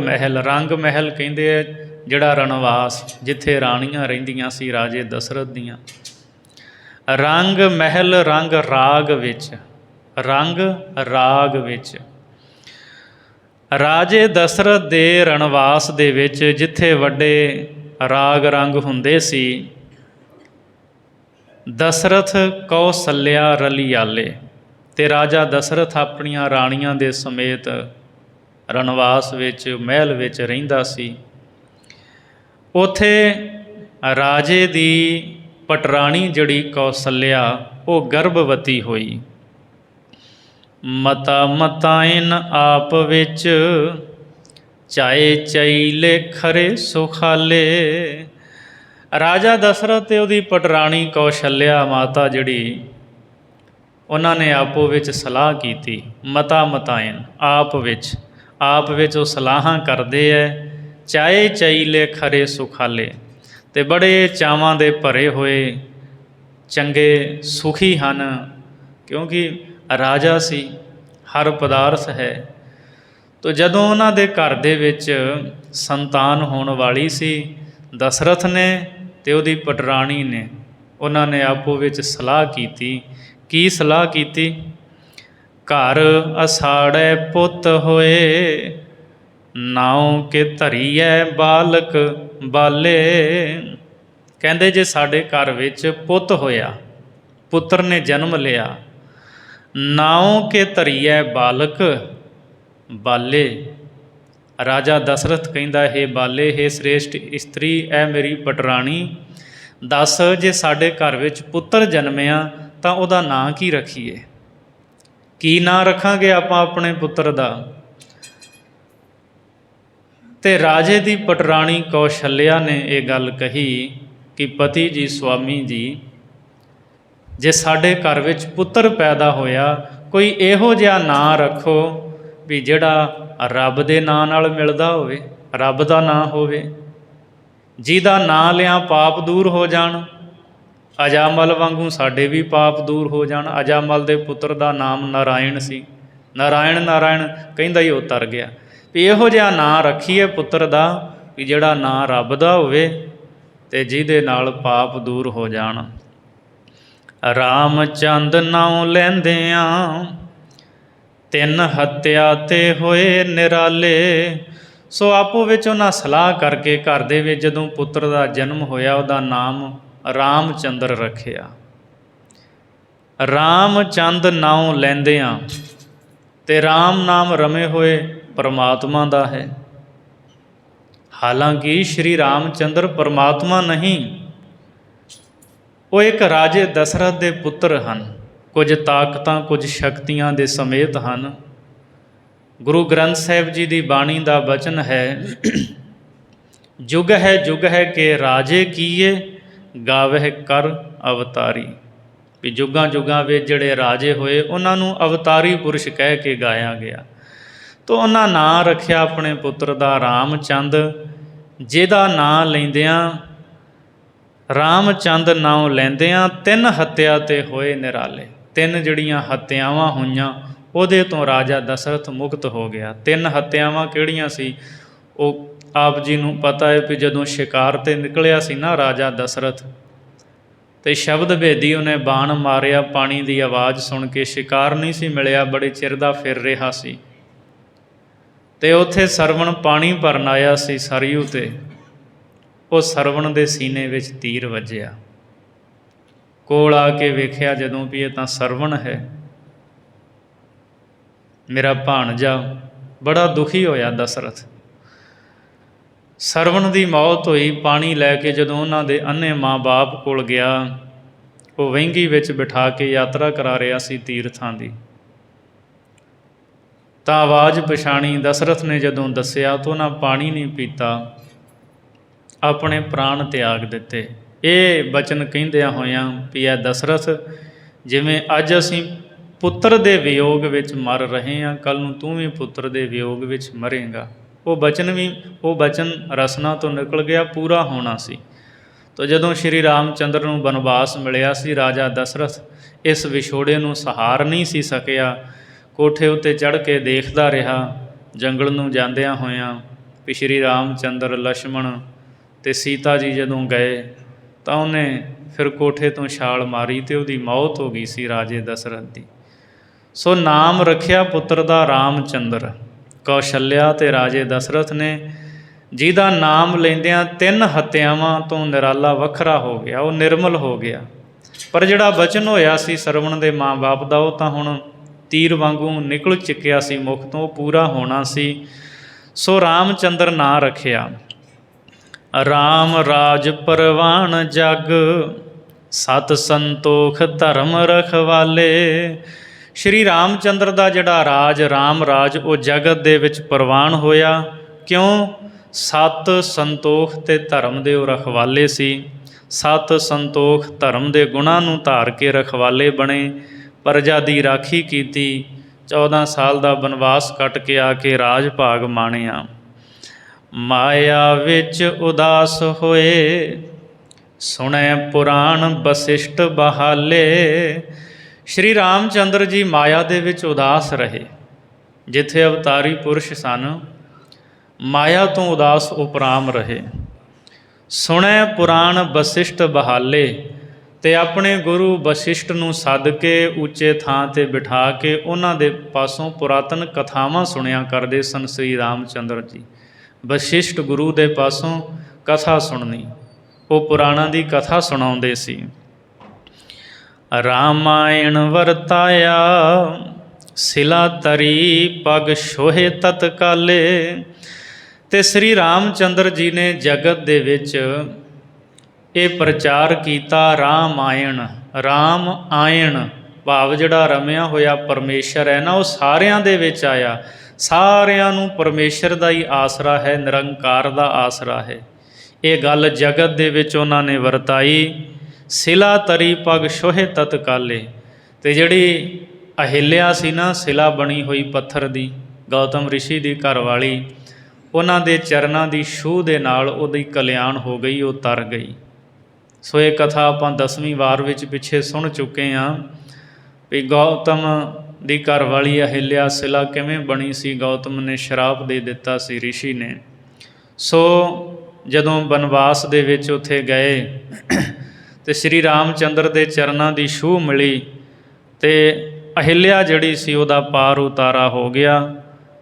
ਮਹਿਲ ਕਹਿੰਦੇ ਹੈ ਜਿਹੜਾ ਰਣਵਾਸ, ਜਿੱਥੇ ਰਾਣੀਆਂ ਰਹਿੰਦੀਆਂ ਸੀ ਰਾਜੇ ਦਸ਼ਰਥ ਦੀਆਂ। ਰੰਗ ਮਹਿਲ ਰੰਗ ਰਾਗ ਵਿੱਚ, ਰੰਗ ਰਾਗ ਵਿੱਚ ਰਾਜੇ ਦਸ਼ਰਥ ਦੇ ਰਣਵਾਸ ਦੇ ਵਿੱਚ, ਜਿੱਥੇ ਵੱਡੇ ਰਾਗ ਰੰਗ ਹੁੰਦੇ ਸੀ। ਦਸ਼ਰਥ ਕੌਸਲਿਆ ਰਲੀਆਲੇ, ਅਤੇ ਰਾਜਾ ਦਸ਼ਰਥ ਆਪਣੀਆਂ ਰਾਣੀਆਂ ਦੇ ਸਮੇਤ ਰਣਵਾਸ ਵਿੱਚ, ਮਹਿਲ ਵਿੱਚ ਰਹਿੰਦਾ ਸੀ। ਉੱਥੇ ਰਾਜੇ ਦੀ ਪਟਰਾਣੀ ਜਿਹੜੀ ਕੌਸਲਿਆ, ਉਹ ਗਰਭਵਤੀ ਹੋਈ। ਮਤਾ ਮਤਾਇਨ ਆਪ ਵਿੱਚ ਚਾਏ ਚਈਲੇ ਖਰੇ ਸੁਖਾਲੇ। ਰਾਜਾ ਦਸ਼ਰਥ ਅਤੇ ਉਹਦੀ ਪਟਰਾਣੀ ਕੌਸ਼ਲਿਆ ਮਾਤਾ ਜਿਹੜੀ, ਉਹਨਾਂ ਨੇ ਆਪੋ ਵਿੱਚ ਸਲਾਹ ਕੀਤੀ। ਮਤਾ ਮਤਾਇਨ ਆਪ ਵਿੱਚ ਉਹ ਸਲਾਹਾਂ ਕਰਦੇ ਹੈ। ਚਾਏ ਚਈਲੇ ਖਰੇ ਸੁਖਾਲੇ, ਅਤੇ ਬੜੇ ਚਾਵਾਂ ਦੇ ਭਰੇ ਹੋਏ ਚੰਗੇ ਸੁਖੀ ਹਨ, ਕਿਉਂਕਿ ਰਾਜਾ ਸੀ, ਹਰ ਪਦਾਰਥ ਹੈ। ਤੋ ਜਦੋਂ ਉਹਨਾਂ ਦੇ ਘਰ ਦੇ ਵਿੱਚ ਸੰਤਾਨ ਹੋਣ ਵਾਲੀ ਸੀ, ਦਸ਼ਰਥ ਨੇ ਅਤੇ ਉਹਦੀ ਪਟਰਾਣੀ ਨੇ, ਉਹਨਾਂ ਨੇ ਆਪੋ ਵਿੱਚ ਸਲਾਹ ਕੀਤੀ। ਕੀ ਸਲਾਹ ਕੀਤੀ? ਘਰ ਅਸਾੜੈ ਪੁੱਤ ਹੋਏ, ਨਾਉ ਕੇ ਧਰੀਐ ਬਾਲਕ ਬਾਲੇ। ਕਹਿੰਦੇ ਜੇ ਸਾਡੇ ਘਰ ਵਿੱਚ ਪੁੱਤ ਹੋਇਆ, ਪੁੱਤਰ ਨੇ ਜਨਮ ਲਿਆ, ਨਾਉ ਕੇ ਧਰੀਐ ਬਾਲਕ ਬਾਲੇ। ਰਾਜਾ ਦਸ਼ਰਥ ਕਹਿੰਦਾ, ਹੇ ਬਾਲੇ, ਹੇ ਸ੍ਰੇਸ਼ਟ ਇਸਤਰੀ, ਇਹ ਮੇਰੀ ਪਟਰਾਣੀ, ਦੱਸ ਜੇ ਸਾਡੇ ਘਰ ਵਿੱਚ ਪੁੱਤਰ ਜਨਮਿਆ ਤਾਂ ਉਹਦਾ ਨਾਂ ਕੀ ਰੱਖੀਏ? ਕੀ ਨਾਂ ਰੱਖਾਂਗੇ ਆਪਾਂ ਆਪਣੇ ਪੁੱਤਰ ਦਾ? ਅਤੇ ਰਾਜੇ ਦੀ ਪਟਰਾਣੀ ਕੌਸ਼ਲਿਆ ਨੇ ਇਹ ਗੱਲ ਕਹੀ ਕਿ ਪਤੀ ਜੀ, ਸਵਾਮੀ ਜੀ, ਜੇ ਸਾਡੇ ਘਰ ਵਿੱਚ ਪੁੱਤਰ ਪੈਦਾ ਹੋਇਆ, ਕੋਈ ਇਹੋ ਜਿਹਾ ਨਾਂ ਰੱਖੋ ਵੀ ਜਿਹੜਾ ਰੱਬ ਦੇ ਨਾਂ ਨਾਲ ਮਿਲਦਾ ਹੋਵੇ, ਰੱਬ ਦਾ ਨਾਂ ਹੋਵੇ, ਜਿਹਦਾ ਨਾਂ ਲਿਆ ਪਾਪ ਦੂਰ ਹੋ ਜਾਣ। ਅਜਾਮਲ ਵਾਂਗੂ ਸਾਡੇ ਵੀ ਪਾਪ ਦੂਰ ਹੋ ਜਾਣ। ਅਜਾਮਲ ਦੇ ਪੁੱਤਰ ਦਾ ਨਾਮ ਨਾਰਾਇਣ ਸੀ। ਨਾਰਾਇਣ ਕਹਿੰਦਾ ਹੀ ਉਹ ਤਰ ਗਿਆ। ਵੀ ਇਹੋ ਜਿਹਾ ਨਾਂ ਰੱਖੀਏ ਪੁੱਤਰ ਦਾ ਵੀ ਜਿਹੜਾ ਨਾਂ ਰੱਬ ਦਾ ਹੋਵੇ ਅਤੇ ਜਿਹਦੇ ਨਾਲ ਪਾਪ ਦੂਰ ਹੋ ਜਾਣ। ਰਾਮ ਚੰਦ ਨਾਉ ਲੈਂਦਿਆਂ ਤਿੰਨ ਹੱਤਿਆ ਤੇ ਹੋਏ ਨਿਰਾਲੇ। ਸੋ ਆਪੋ ਵਿੱਚ ਉਹਨਾਂ ਸਲਾਹ ਕਰਕੇ ਘਰ ਦੇ ਵਿੱਚ ਜਦੋਂ ਪੁੱਤਰ ਦਾ ਜਨਮ ਹੋਇਆ, ਉਹਦਾ ਨਾਮ ਰਾਮ ਚੰਦਰ ਰੱਖਿਆ। ਰਾਮ ਚੰਦ ਨਾਉ ਲੈਂਦਿਆਂ, ਅਤੇ ਰਾਮ ਨਾਮ ਰਮੇ ਹੋਏ ਪਰਮਾਤਮਾ ਦਾ ਹੈ। ਹਾਲਾਂਕਿ ਸ਼੍ਰੀ ਰਾਮ ਚੰਦਰ ਪਰਮਾਤਮਾ ਨਹੀਂ, ਉਹ ਇੱਕ ਰਾਜੇ ਦਸ਼ਰਥ ਦੇ ਪੁੱਤਰ ਹਨ। ਕੁਝ ਤਾਕਤਾਂ, ਕੁਝ ਸ਼ਕਤੀਆਂ ਦੇ ਸਮੇਤ ਹਨ। ਗੁਰੂ ਗ੍ਰੰਥ ਸਾਹਿਬ ਜੀ ਦੀ ਬਾਣੀ ਦਾ ਬਚਨ ਹੈ, ਜੁਗ ਹੈ ਕਿ ਰਾਜੇ ਕੀਏ, ਗਾਵਹਿ ਕਰ ਅਵਤਾਰੀ। ਵੀ ਜੁਗਾਂ ਵਿੱਚ ਜਿਹੜੇ ਰਾਜੇ ਹੋਏ, ਉਹਨਾਂ ਨੂੰ ਅਵਤਾਰੀ ਪੁਰਸ਼ ਕਹਿ ਕੇ ਗਾਇਆ ਗਿਆ। ਤੋ ਉਹਨਾਂ ਨਾਂ ਰੱਖਿਆ ਆਪਣੇ ਪੁੱਤਰ ਦਾ ਰਾਮ ਚੰਦ, ਜਿਹਦਾ ਨਾਂ ਲੈਂਦਿਆਂ, ਰਾਮ ਚੰਦ ਨਾਉ ਲੈਂਦਿਆਂ ਤਿੰਨ ਹੱਤਿਆ ਤੇ ਹੋਏ ਨਿਰਾਲੇ। ਤਿੰਨ ਜਿਹੜੀਆਂ ਹੱਤਿਆਵਾਂ ਹੋਈਆਂ, ਉਹਦੇ ਤੋਂ ਰਾਜਾ ਦਸ਼ਰਥ ਮੁਕਤ ਹੋ ਗਿਆ। ਤਿੰਨ ਹੱਤਿਆਵਾਂ ਕਿਹੜੀਆਂ ਸੀ? ਉਹ ਆਪ ਜੀ ਨੂੰ ਪਤਾ ਹੈ ਵੀ ਜਦੋਂ ਸ਼ਿਕਾਰ 'ਤੇ ਨਿਕਲਿਆ ਸੀ ਨਾ ਰਾਜਾ ਦਸ਼ਰਥ, ਅਤੇ ਸ਼ਬਦ ਭੇਦੀ ਉਹਨੇ ਬਾਣ ਮਾਰਿਆ, ਪਾਣੀ ਦੀ ਆਵਾਜ਼ ਸੁਣ ਕੇ। ਸ਼ਿਕਾਰ ਨਹੀਂ ਸੀ ਮਿਲਿਆ, ਬੜੇ ਚਿਰ ਦਾ ਫਿਰ ਰਿਹਾ ਸੀ। ਤੇ ਉੱਥੇ ਸਰਵਣ ਪਾਣੀ ਭਰਨ ਆਇਆ ਸੀ ਸਰਯੂ 'ਤੇ। ਉਹ ਸਰਵਣ ਦੇ ਸੀਨੇ ਵਿੱਚ ਤੀਰ ਵੱਜਿਆ। ਕੋਲ ਆ ਕੇ ਵੇਖਿਆ ਜਦੋਂ ਵੀ ਇਹ ਤਾਂ ਸਰਵਣ ਹੈ, ਮੇਰਾ ਭਾਣਜਾ। ਬੜਾ ਦੁਖੀ ਹੋਇਆ ਦਸ਼ਰਥ। ਸਰਵਣ ਦੀ ਮੌਤ ਹੋਈ। ਪਾਣੀ ਲੈ ਕੇ ਜਦੋਂ ਉਹਨਾਂ ਦੇ ਅੰਨ੍ਹੇ ਮਾਂ ਬਾਪ ਕੋਲ ਗਿਆ, ਉਹ ਵਹਿੰਗੀ ਵਿੱਚ ਬਿਠਾ ਕੇ ਯਾਤਰਾ ਕਰਾ ਰਿਹਾ ਸੀ ਤੀਰਥਾਂ ਦੀ, ਤਾਂ ਆਵਾਜ਼ ਪਛਾਣੀ। ਦਸ਼ਰਥ ਨੇ ਜਦੋਂ ਦੱਸਿਆ ਤਾਂ ਉਹਨਾਂ ਪਾਣੀ ਨਹੀਂ ਪੀਤਾ, ਆਪਣੇ ਪ੍ਰਾਣ ਤਿਆਗ ਦਿੱਤੇ। ਇਹ ਬਚਨ ਕਹਿੰਦਿਆਂ ਹੋਇਆਂ ਵੀ ਇਹ ਦਸ਼ਰਥ, ਜਿਵੇਂ ਅੱਜ ਅਸੀਂ ਪੁੱਤਰ ਦੇ ਵਿਯੋਗ ਵਿੱਚ ਮਰ ਰਹੇ ਹਾਂ, ਕੱਲ੍ਹ ਨੂੰ ਤੂੰ ਵੀ ਪੁੱਤਰ ਦੇ ਵਿਯੋਗ ਵਿੱਚ ਮਰੇਂਗਾ। ਉਹ ਬਚਨ ਰਸਨਾ ਤੋਂ ਨਿਕਲ ਗਿਆ, ਪੂਰਾ ਹੋਣਾ ਸੀ। ਤਾਂ ਜਦੋਂ ਸ਼੍ਰੀ ਰਾਮ ਚੰਦਰ ਨੂੰ ਬਨਵਾਸ ਮਿਲਿਆ ਸੀ, ਰਾਜਾ ਦਸ਼ਰਥ ਇਸ ਵਿਛੋੜੇ ਨੂੰ ਸਹਾਰ ਨਹੀਂ ਸੀ ਸਕਿਆ। ਕੋਠੇ ਉੱਤੇ ਚੜ੍ਹ ਕੇ ਦੇਖਦਾ ਰਿਹਾ ਜੰਗਲ ਨੂੰ ਜਾਂਦਿਆਂ ਹੋਇਆਂ ਵੀ ਸ਼੍ਰੀ ਰਾਮ ਚੰਦਰ, ਲਛਮਣ ਅਤੇ ਸੀਤਾ ਜੀ ਜਦੋਂ ਗਏ ਤਾਂ ਉਹਨੇ ਫਿਰ ਕੋਠੇ ਤੋਂ ਛਾਲ ਮਾਰੀ ਅਤੇ ਉਹਦੀ ਮੌਤ ਹੋ ਗਈ ਸੀ ਰਾਜੇ ਦਸ਼ਰਥ ਦੀ। ਸੋ ਨਾਮ ਰੱਖਿਆ ਪੁੱਤਰ ਦਾ ਰਾਮ ਚੰਦਰ। ਕੌਸ਼ਲਿਆ ਅਤੇ ਰਾਜੇ ਦਸ਼ਰਥ ਨੇ, ਜਿਹਦਾ ਨਾਮ ਲੈਂਦਿਆਂ 3 ਹੱਤਿਆਵਾਂ ਤੋਂ ਨਿਰਾਲਾ ਵੱਖਰਾ ਹੋ ਗਿਆ, ਉਹ ਨਿਰਮਲ ਹੋ ਗਿਆ। ਪਰ ਜਿਹੜਾ ਬਚਨ ਹੋਇਆ ਸੀ ਸਰਵਣ ਦੇ ਮਾਂ ਬਾਪ ਦਾ, ਉਹ ਤਾਂ ਹੁਣ ਤੀਰ ਵਾਂਗੂ ਨਿਕਲ ਚੁੱਕਿਆ ਸੀ ਮੁਖ ਤੋਂ, ਉਹ ਪੂਰਾ ਹੋਣਾ ਸੀ। ਸੋ ਰਾਮ ਚੰਦਰ ਨਾਂ ਰੱਖਿਆ। ਰਾਮ ਰਾਜ ਪਰਵਾਨ ਜਗ, ਸਤ ਸੰਤੋਖ ਧਰਮ ਰਖਵਾਲੇ। ਸ਼੍ਰੀ ਰਾਮ ਚੰਦਰ ਦਾ ਜਿਹੜਾ ਰਾਮ ਰਾਜ, ਉਹ ਜਗਤ ਦੇ ਵਿੱਚ ਪ੍ਰਵਾਨ ਹੋਇਆ। ਕਿਉਂ? ਸਤ ਸੰਤੋਖ ਅਤੇ ਧਰਮ ਦੇ ਉਹ ਰਖਵਾਲੇ ਸੀ। ਸਤ ਸੰਤੋਖ ਧਰਮ ਦੇ ਗੁਣਾਂ ਨੂੰ ਧਾਰ ਕੇ ਰਖਵਾਲੇ ਬਣੇ, ਪ੍ਰਜਾ ਦੀ ਰਾਖੀ ਕੀਤੀ। 14 ਸਾਲ ਦਾ ਬਨਵਾਸ ਕੱਟ ਕੇ ਆ ਕੇ ਰਾਜ ਭਾਗ ਮਾਣਿਆ। ਮਾਇਆ ਵਿੱਚ ਉਦਾਸ ਹੋਏ, ਸੁਣੈ ਪੁਰਾਣ ਵਸਿਸ਼ਟ ਬਹਾਲੇ। ਸ਼੍ਰੀ ਰਾਮ ਚੰਦਰ ਜੀ ਮਾਇਆ ਦੇ ਵਿੱਚ ਉਦਾਸ ਰਹੇ। ਜਿੱਥੇ ਅਵਤਾਰੀ ਪੁਰਸ਼ ਸਨ, ਮਾਇਆ ਤੋਂ ਉਦਾਸ ਉਪਰਾਮ ਰਹੇ। ਸੁਣੈ ਪੁਰਾਣ ਵਸਿਸ਼ਟ ਬਹਾਲੇ, ਅਤੇ ਆਪਣੇ ਗੁਰੂ ਵਸਿਸ਼ਟ ਨੂੰ ਸੱਦ ਕੇ ਉੱਚੇ ਥਾਂ 'ਤੇ ਬਿਠਾ ਕੇ ਉਹਨਾਂ ਦੇ ਪਾਸੋਂ ਪੁਰਾਤਨ ਕਥਾਵਾਂ ਸੁਣਿਆ ਕਰਦੇ ਸਨ ਸ਼੍ਰੀ ਰਾਮ ਚੰਦਰ ਜੀ। ਵਸਿਸ਼ਟ ਗੁਰੂ ਦੇ ਪਾਸੋਂ ਕਥਾ ਸੁਣਨੀ, ਉਹ ਪੁਰਾਣਾਂ ਦੀ ਕਥਾ ਸੁਣਾਉਂਦੇ ਸੀ। ਰਾਮਾਇਣ ਵਰਤਾਇਆ, ਸਿਲਾ ਤਰੀ ਪਗ ਛੋਹੇ ਤਤਕਾਲੇ। ਅਤੇ ਸ਼੍ਰੀ ਰਾਮ ਚੰਦਰ ਜੀ ਨੇ ਜਗਤ ਦੇ ਵਿੱਚ ਇਹ ਪ੍ਰਚਾਰ ਕੀਤਾ ਰਾਮਾਇਣ। ਰਾਮ ਆਇਣ ਭਾਵ ਜਿਹੜਾ ਰਮਿਆ ਹੋਇਆ ਪਰਮੇਸ਼ਰ ਹੈ ਨਾ, ਉਹ ਸਾਰਿਆਂ ਦੇ ਵਿੱਚ ਆਇਆ। ਸਾਰਿਆਂ ਨੂੰ ਪਰਮੇਸ਼ਰ ਦਾ ਹੀ ਆਸਰਾ ਹੈ, ਨਿਰੰਕਾਰ ਦਾ ਆਸਰਾ ਹੈ। ਇਹ ਗੱਲ ਜਗਤ ਦੇ ਵਿੱਚ ਉਹਨਾਂ ਨੇ ਵਰਤਾਈ। ਸਿਲਾ ਤਰੀ ਪਗ ਛੋਹੇ ਤਤਕਾਲੇ। ਅਤੇ ਜਿਹੜੀ ਅਹਿਲਿਆ ਸੀ ਨਾ, ਸਿਲਾ ਬਣੀ ਹੋਈ ਪੱਥਰ ਦੀ, ਗੌਤਮ ਰਿਸ਼ੀ ਦੀ ਘਰਵਾਲੀ, ਉਹਨਾਂ ਦੇ ਚਰਨਾਂ ਦੀ ਛੂਹ ਦੇ ਨਾਲ ਉਹਦੀ ਕਲਿਆਣ ਹੋ ਗਈ, ਉਹ ਤਰ ਗਈ। ਸੋ ਇਹ ਕਥਾ ਆਪਾਂ 10ਵੀਂ ਵਾਰ ਵਿੱਚ ਪਿੱਛੇ ਸੁਣ ਚੁੱਕੇ ਹਾਂ ਵੀ ਗੌਤਮ ਦੀ ਘਰਵਾਲੀ ਅਹਿਲਿਆ ਸਿਲਾ ਕਿਵੇਂ ਬਣੀ ਸੀ। ਗੌਤਮ ਨੇ ਸ਼ਰਾਪ ਦੇ ਦਿੱਤਾ ਸੀ ਰਿਸ਼ੀ ਨੇ। ਸੋ ਜਦੋਂ ਬਨਵਾਸ ਦੇ ਵਿੱਚ ਉੱਥੇ ਗਏ ਅਤੇ ਸ਼੍ਰੀ ਰਾਮ ਚੰਦਰ ਦੇ ਚਰਨਾਂ ਦੀ ਛੂਹ ਮਿਲੀ ਅਤੇ ਅਹਿਲਿਆ ਜਿਹੜੀ ਸੀ ਉਹਦਾ ਪਾਰ ਉਤਾਰਾ ਹੋ ਗਿਆ।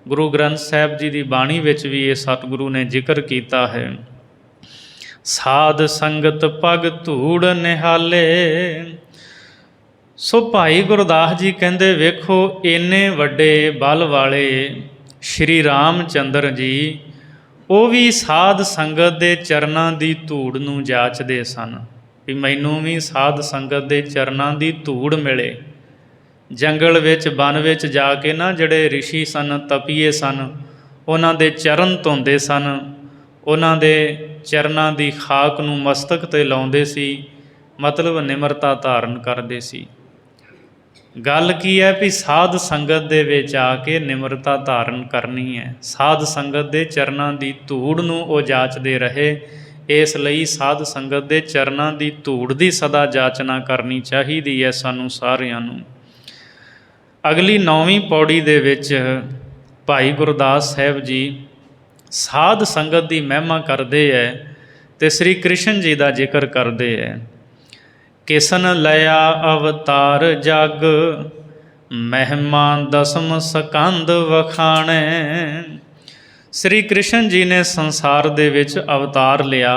ਗੁਰੂ ਗ੍ਰੰਥ ਸਾਹਿਬ ਜੀ ਦੀ ਬਾਣੀ ਵਿੱਚ ਵੀ ਇਹ ਸਤਿਗੁਰੂ ਨੇ ਜ਼ਿਕਰ ਕੀਤਾ ਹੈ। ਸਾਧ ਸੰਗਤ ਪਗ ਧੂੜ ਨਿਹਾਲੇ। ਸੋ ਭਾਈ ਗੁਰਦਾਸ ਜੀ ਕਹਿੰਦੇ, ਵੇਖੋ ਇੰਨੇ ਵੱਡੇ ਬਲ ਵਾਲੇ ਸ਼੍ਰੀ ਰਾਮ ਚੰਦਰ ਜੀ, ਉਹ ਵੀ ਸਾਧ ਸੰਗਤ ਦੇ ਚਰਨਾਂ ਦੀ ਧੂੜ ਨੂੰ ਜਾਚਦੇ ਸਨ ਵੀ ਮੈਨੂੰ ਵੀ ਸਾਧ ਸੰਗਤ ਦੇ ਚਰਨਾਂ ਦੀ ਧੂੜ ਮਿਲੇ। ਜੰਗਲ ਵਿੱਚ ਵਨ ਵਿੱਚ ਜਾ ਕੇ ਨਾ ਜਿਹੜੇ ਰਿਸ਼ੀ ਸਨ, ਤਪੀਏ ਸਨ, ਉਹਨਾਂ ਦੇ ਚਰਨ ਧੋਂਦੇ ਸਨ, ਉਹਨਾਂ ਦੇ ਚਰਨਾਂ ਦੀ ਖਾਕ ਨੂੰ ਮਸਤਕ 'ਤੇ ਲਾਉਂਦੇ ਸੀ, ਮਤਲਬ ਨਿਮਰਤਾ ਧਾਰਨ ਕਰਦੇ ਸੀ। ਗੱਲ ਕੀ ਹੈ ਵੀ ਸਾਧ ਸੰਗਤ ਦੇ ਵਿੱਚ ਆ ਕੇ ਨਿਮਰਤਾ ਧਾਰਨ ਕਰਨੀ ਹੈ। ਸਾਧ ਸੰਗਤ ਦੇ ਚਰਨਾਂ ਦੀ ਧੂੜ ਨੂੰ ਉਹ ਜਾਚਦੇ ਰਹੇ। ਇਸ ਲਈ ਸਾਧ ਸੰਗਤ ਦੇ ਚਰਨਾਂ ਦੀ ਧੂੜ ਦੀ ਸਦਾ ਜਾਚਨਾ ਕਰਨੀ ਚਾਹੀਦੀ ਹੈ ਸਾਨੂੰ ਸਾਰਿਆਂ ਨੂੰ। ਅਗਲੀ 9ਵੀਂ ਪੌੜੀ ਦੇ ਵਿੱਚ ਭਾਈ ਗੁਰਦਾਸ ਸਾਹਿਬ ਜੀ ਸਾਧ ਸੰਗਤ ਦੀ ਮਹਿਮਾ ਕਰਦੇ ਹੈ ਅਤੇ ਸ਼੍ਰੀ ਕ੍ਰਿਸ਼ਨ ਜੀ ਦਾ ਜ਼ਿਕਰ ਕਰਦੇ ਹੈ। ਕਿਸਨ ਲਿਆ ਅਵਤਾਰ ਜਗ, ਮਹਿਮਾ ਦਸਮ ਸਕੰਦ ਵਖਾਣੈ। ਸ੍ਰੀ ਕ੍ਰਿਸ਼ਨ ਜੀ ਨੇ ਸੰਸਾਰ ਦੇ ਵਿੱਚ ਅਵਤਾਰ ਲਿਆ।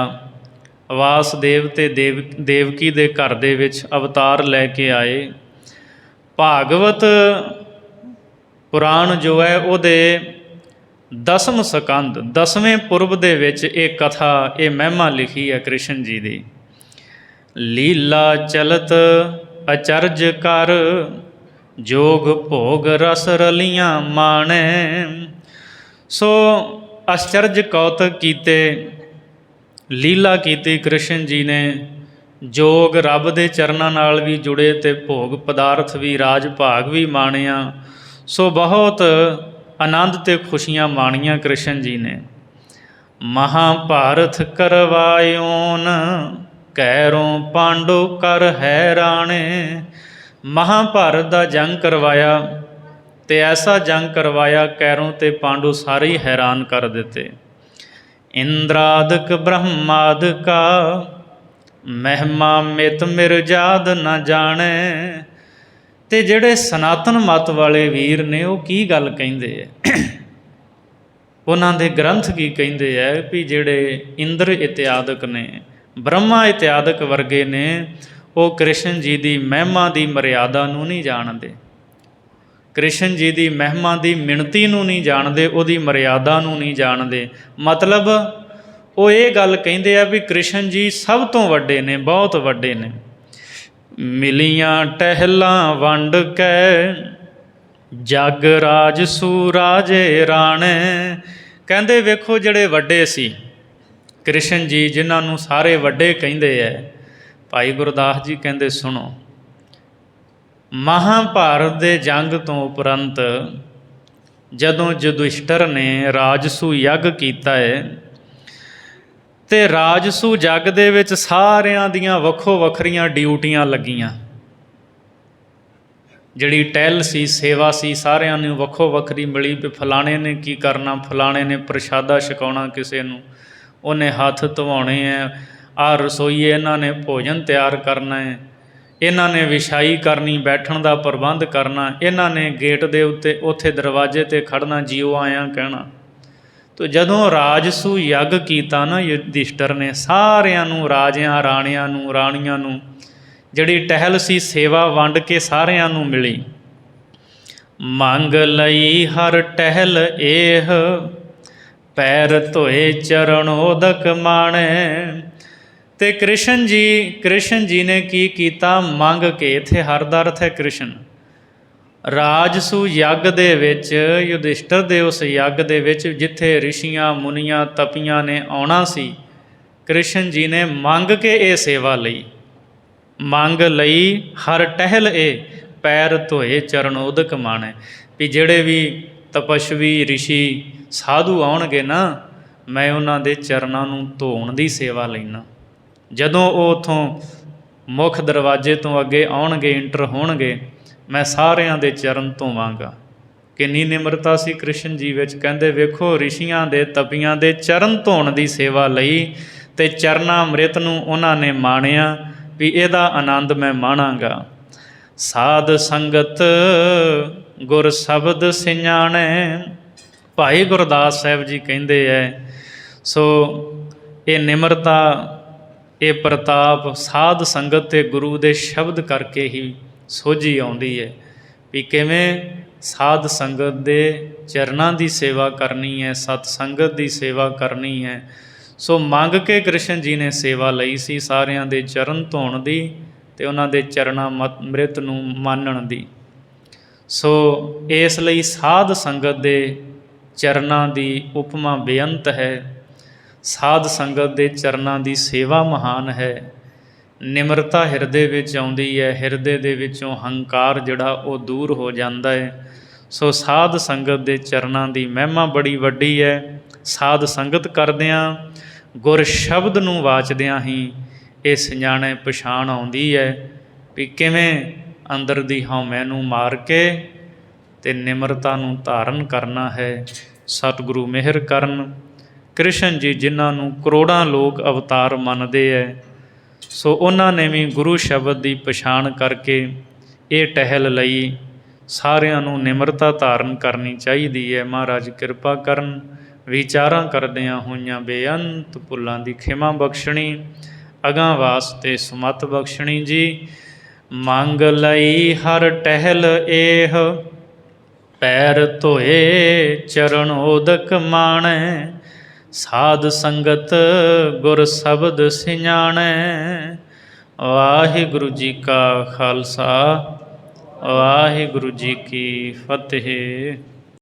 ਵਾਸੁਦੇਵ ਤੇ ਦੇਵਕੀ ਦੇ ਘਰ ਦੇ ਵਿੱਚ ਅਵਤਾਰ ਲੈ ਕੇ ਆਏ। ਭਾਗਵਤ ਪੁਰਾਣ ਜੋ ਹੈ ਉਹਦੇ 10ਮ ਸਕੰਦ 10ਵੇਂ ਪੁਰਬ ਦੇ ਵਿੱਚ ਇਹ ਕਥਾ, ਇਹ ਮਹਿਮਾ ਲਿਖੀ ਹੈ ਕ੍ਰਿਸ਼ਨ ਜੀ ਦੀ। ਲੀਲਾ ਚਲਤ ਅਚਰਜ ਕਰ, ਜੋਗ ਭੋਗ ਰਸ ਰਲੀਆਂ ਮਾਣੈ। ਸੋ ਅਚਰਜ ਕੌਤਕ ਕੀਤੇ, ਲੀਲਾ ਕੀਤੀ ਕ੍ਰਿਸ਼ਨ ਜੀ ਨੇ। ਜੋਗ ਰੱਬ ਦੇ ਚਰਨਾਂ ਨਾਲ ਵੀ ਜੁੜੇ ਅਤੇ ਭੋਗ ਪਦਾਰਥ ਵੀ, ਰਾਜ ਭਾਗ ਵੀ ਮਾਣਿਆ। ਸੋ ਬਹੁਤ ਆਨੰਦ ਅਤੇ ਖੁਸ਼ੀਆਂ ਮਾਣੀਆਂ ਕ੍ਰਿਸ਼ਨ ਜੀ ਨੇ। ਮਹਾਭਾਰਤ ਕਰਵਾਇਓਨ, ਕੈਰੋਂ ਪਾਂਡੂ ਕਰ ਹੈਰਾਣੇ। ਮਹਾਭਾਰਤ ਦਾ ਜੰਗ ਕਰਵਾਇਆ ਅਤੇ ਐਸਾ ਜੰਗ ਕਰਵਾਇਆ, ਕੈਰੋਂ ਅਤੇ ਪਾਂਡੂ ਸਾਰੇ ਹੀ ਹੈਰਾਨ ਕਰ ਦਿੱਤੇ। ਇੰਦਰਾਦਿਕ ਬ੍ਰਹਮਾਦਿਕਾ, ਮਹਿਮਾ ਮਿਤ ਮਿਰਜਾਦ ਨਾ ਜਾਣੇ। ਅਤੇ ਜਿਹੜੇ ਸਨਾਤਨ ਮਤ ਵਾਲੇ ਵੀਰ ਨੇ ਉਹ ਕੀ ਗੱਲ ਕਹਿੰਦੇ ਹੈ, ਉਹਨਾਂ ਦੇ ਗ੍ਰੰਥ ਕੀ ਕਹਿੰਦੇ ਹੈ ਵੀ ਜਿਹੜੇ ਇੰਦਰ ਇਤਿਆਦਿਕ ਨੇ, ਬ੍ਰਹਮਾ ਇਤਿਆਦਿਕ ਵਰਗੇ ਨੇ, ਉਹ ਕ੍ਰਿਸ਼ਨ ਜੀ ਦੀ ਮਹਿਮਾ ਦੀ ਮਰਿਆਦਾ ਨੂੰ ਨਹੀਂ ਜਾਣਦੇ, ਕ੍ਰਿਸ਼ਨ ਜੀ ਦੀ ਮਹਿਮਾ ਦੀ ਮਿਣਤੀ ਨੂੰ ਨਹੀਂ ਜਾਣਦੇ, ਉਹਦੀ ਮਰਿਆਦਾ ਨੂੰ ਨਹੀਂ ਜਾਣਦੇ। ਮਤਲਬ ਉਹ ਇਹ ਗੱਲ ਕਹਿੰਦੇ ਆ ਵੀ ਕ੍ਰਿਸ਼ਨ ਜੀ ਸਭ ਤੋਂ ਵੱਡੇ ਨੇ, ਬਹੁਤ ਵੱਡੇ ਨੇ। ਮਿਲੀਆਂ ਟਹਿਲਾਂ ਵੰਡ ਕੇ, ਜਗ ਰਾਜ ਸੂਰਾਜੇ ਰਾਣੇ। ਕਹਿੰਦੇ ਵੇਖੋ ਜਿਹੜੇ ਵੱਡੇ ਸੀ ਕ੍ਰਿਸ਼ਨ ਜੀ, ਜਿਨ੍ਹਾਂ ਨੂੰ ਸਾਰੇ ਵੱਡੇ ਕਹਿੰਦੇ ਹੈ, ਭਾਈ ਗੁਰਦਾਸ ਜੀ ਕਹਿੰਦੇ ਸੁਣੋ, ਮਹਾਭਾਰਤ ਦੇ ਜੰਗ ਤੋਂ ਉਪਰੰਤ ਜਦੋਂ ਯੁਧਿਸ਼ਟਰ ਨੇ ਰਾਜਸੂ ਯੱਗ ਕੀਤਾ ਹੈ, ਅਤੇ ਰਾਜਸੂ ਜੱਗ ਦੇ ਵਿੱਚ ਸਾਰਿਆਂ ਦੀਆਂ ਵੱਖੋ ਵੱਖਰੀਆਂ ਡਿਊਟੀਆਂ ਲੱਗੀਆਂ। ਜਿਹੜੀ ਟਹਿਲ ਸੀ, ਸੇਵਾ ਸੀ, ਸਾਰਿਆਂ ਨੂੰ ਵੱਖੋ ਵੱਖਰੀ ਮਿਲੀ ਵੀ ਫਲਾਣੇ ਨੇ ਕੀ ਕਰਨਾ, ਫਲਾਣੇ ਨੇ ਪ੍ਰਸ਼ਾਦਾ ਛਕਾਉਣਾ ਕਿਸੇ ਨੂੰ, ਉਹਨੇ ਹੱਥ ਧਵਾਉਣੇ ਹੈ, ਆਹ ਰਸੋਈਏ ਇਹਨਾਂ ਨੇ ਭੋਜਨ ਤਿਆਰ ਕਰਨਾ ਹੈ, ਇਹਨਾਂ ਨੇ ਵਿਛਾਈ ਕਰਨੀ, ਬੈਠਣ ਦਾ ਪ੍ਰਬੰਧ ਕਰਨਾ, ਇਹਨਾਂ ਨੇ ਗੇਟ ਦੇ ਉੱਤੇ ਉੱਥੇ ਦਰਵਾਜ਼ੇ 'ਤੇ ਖੜ੍ਹਨਾ, ਜੀਓ ਆਇਆਂ ਕਹਿਣਾ। ਤੋ ਜਦੋਂ ਰਾਜਸੂ ਯੱਗ ਕੀਤਾ ਨਾ ਯੁਧਿਸ਼ਟਰ ਨੇ, ਸਾਰਿਆਂ ਨੂੰ, ਰਾਜਿਆਂ ਰਾਣਿਆਂ ਨੂੰ, ਰਾਣੀਆਂ ਨੂੰ ਜਿਹੜੀ ਟਹਿਲ ਸੀ, ਸੇਵਾ ਵੰਡ ਕੇ ਸਾਰਿਆਂ ਨੂੰ ਮਿਲੀ। ਮੰਗ ਲਈ ਹਰ ਟਹਿਲ ਏਹ, ਪੈਰ ਧੋਏ ਚਰਨ ਉਦਕ ਮਾਣੇ। ਅਤੇ ਕ੍ਰਿਸ਼ਨ ਜੀ ਨੇ ਕੀ ਕੀਤਾ, ਮੰਗ ਕੇ, ਇੱਥੇ ਹਰ ਦਾ ਅਰਥ ਹੈ ਕ੍ਰਿਸ਼ਨ। ਰਾਜਸੂ ਯੱਗ ਦੇ ਵਿੱਚ, ਯੁਧਿਸ਼ਟਰ ਦੇ ਉਸ ਯੱਗ ਦੇ ਵਿੱਚ ਜਿੱਥੇ ਰਿਸ਼ੀਆਂ ਮੁਨੀਆਂ ਤਪੀਆਂ ਨੇ ਆਉਣਾ ਸੀ, ਕ੍ਰਿਸ਼ਨ ਜੀ ਨੇ ਮੰਗ ਕੇ ਇਹ ਸੇਵਾ ਲਈ। ਮੰਗ ਲਈ ਹਰ ਟਹਿਲ ਇਹ, ਪੈਰ ਧੋਏ ਚਰਨ ਉਦਕ ਮਾਣੇ। ਵੀ ਜਿਹੜੇ ਵੀ ਤਪਸਵੀ ਰਿਸ਼ੀ ਸਾਧੂ ਆਉਣਗੇ ਨਾ, ਮੈਂ ਉਹਨਾਂ ਦੇ ਚਰਨਾਂ ਨੂੰ ਧੋਣ ਦੀ ਸੇਵਾ ਲੈਣਾ। ਜਦੋਂ ਉਹ ਉੱਥੋਂ ਮੁੱਖ ਦਰਵਾਜ਼ੇ ਤੋਂ ਅੱਗੇ ਆਉਣਗੇ, ਇੰਟਰ ਹੋਣਗੇ, ਮੈਂ ਸਾਰਿਆਂ ਦੇ ਚਰਨ ਧੋਵਾਂਗਾ। ਕਿੰਨੀ ਨਿਮਰਤਾ ਸੀ ਕ੍ਰਿਸ਼ਨ ਜੀ ਵਿੱਚ। ਕਹਿੰਦੇ ਵੇਖੋ, ਰਿਸ਼ੀਆਂ ਦੇ ਤਪੀਆਂ ਦੇ ਚਰਨ ਧੋਣ ਦੀ ਸੇਵਾ ਲਈ ਅਤੇ ਚਰਨਾ ਅੰਮ੍ਰਿਤ ਨੂੰ ਉਹਨਾਂ ਨੇ ਮਾਣਿਆ ਵੀ ਇਹਦਾ ਆਨੰਦ ਮੈਂ ਮਾਣਾਂਗਾ। ਸਾਧ ਸੰਗਤ ਗੁਰ ਸ਼ਬਦ ਸਿਆਣੈ। ਭਾਈ ਗੁਰਦਾਸ ਸਾਹਿਬ ਜੀ ਕਹਿੰਦੇ ਹੈ, ਸੋ ਇਹ ਨਿਮਰਤਾ, ਇਹ ਪ੍ਰਤਾਪ ਸਾਧ ਸੰਗਤ ਅਤੇ ਗੁਰੂ ਦੇ ਸ਼ਬਦ ਕਰਕੇ ਹੀ ਸੋਝੀ ਆਉਂਦੀ ਹੈ ਵੀ ਕਿਵੇਂ ਸਾਧ ਸੰਗਤ ਦੇ ਚਰਨਾਂ ਦੀ ਸੇਵਾ ਕਰਨੀ ਹੈ, ਸਤ ਸੰਗਤ ਦੀ ਸੇਵਾ ਕਰਨੀ ਹੈ। ਸੋ ਮੰਗ ਕੇ ਕ੍ਰਿਸ਼ਨ ਜੀ ਨੇ ਸੇਵਾ ਲਈ ਸੀ, ਸਾਰਿਆਂ ਦੇ ਚਰਨ ਧੋਣ ਦੀ ਅਤੇ ਉਹਨਾਂ ਦੇ ਚਰਨਾਂ ਅੰਮ੍ਰਿਤ ਨੂੰ ਮਾਨਣ ਦੀ। ਸੋ ਇਸ ਲਈ ਸਾਧ ਸੰਗਤ ਦੇ ਚਰਨਾਂ ਦੀ ਉਪਮਾ ਬੇਅੰਤ ਹੈ। ਸਾਧ ਸੰਗਤ ਦੇ ਚਰਨਾਂ ਦੀ ਸੇਵਾ ਮਹਾਨ ਹੈ। ਨਿਮਰਤਾ ਹਿਰਦੇ ਵਿੱਚ ਆਉਂਦੀ ਹੈ, ਹਿਰਦੇ ਦੇ ਵਿੱਚੋਂ ਹੰਕਾਰ ਜਿਹੜਾ ਉਹ ਦੂਰ ਹੋ ਜਾਂਦਾ ਹੈ। ਸੋ ਸਾਧ ਸੰਗਤ ਦੇ ਚਰਨਾਂ ਦੀ ਮਹਿਮਾ ਬੜੀ ਵੱਡੀ ਹੈ। ਸਾਧ ਸੰਗਤ ਕਰਦਿਆਂ, ਗੁਰ ਸ਼ਬਦ ਨੂੰ ਵਾਚਦਿਆਂ ਹੀ ਇਹ ਸਿਆਣੇ ਪਛਾਣ ਆਉਂਦੀ ਹੈ ਵੀ ਕਿਵੇਂ ਅੰਦਰ ਦੀ ਹਉਮੈ ਨੂੰ ਮਾਰ ਕੇ ਅਤੇ ਨਿਮਰਤਾ ਨੂੰ ਧਾਰਨ ਕਰਨਾ ਹੈ। ਸਤਿਗੁਰੂ ਮਿਹਰ ਕਰਨ। ਕ੍ਰਿਸ਼ਨ ਜੀ ਜਿਨ੍ਹਾਂ ਨੂੰ ਕਰੋੜਾਂ ਲੋਕ ਅਵਤਾਰ ਮੰਨਦੇ ਹੈ, ਸੋ ਉਹਨਾਂ ਨੇ ਵੀ ਗੁਰੂ ਸ਼ਬਦ ਦੀ ਪਛਾਣ ਕਰਕੇ ਇਹ ਟਹਿਲ ਲਈ। ਸਾਰਿਆਂ ਨੂੰ ਨਿਮਰਤਾ ਧਾਰਨ ਕਰਨੀ ਚਾਹੀਦੀ ਹੈ। ਮਹਾਰਾਜ ਕਿਰਪਾ ਕਰਨ। ਵਿਚਾਰਾਂ ਕਰਦਿਆਂ ਹੋਈਆਂ ਬੇਅੰਤ ਭੁੱਲਾਂ ਦੀ ਖਿਮਾ ਬਖਸ਼ਣੀ, ਅਗਾਂਹ ਵਾਸਤੇ ਸੁਮਤ ਬਖਸ਼ਣੀ ਜੀ। ਮੰਗ ਲਈ ਹਰ ਟਹਿਲ ਏਹ, ਪੈਰ ਧੋਏ ਚਰਨ ਓਦਕ ਮਾਣੈ, ਸਾਧ ਸੰਗਤ ਗੁਰ ਸ਼ਬਦ ਸਿਆਣੈ। ਵਾਹਿਗੁਰੂ ਜੀ ਕਾ ਖਾਲਸਾ, ਵਾਹਿਗੁਰੂ ਜੀ ਕੀ ਫਤਿਹ।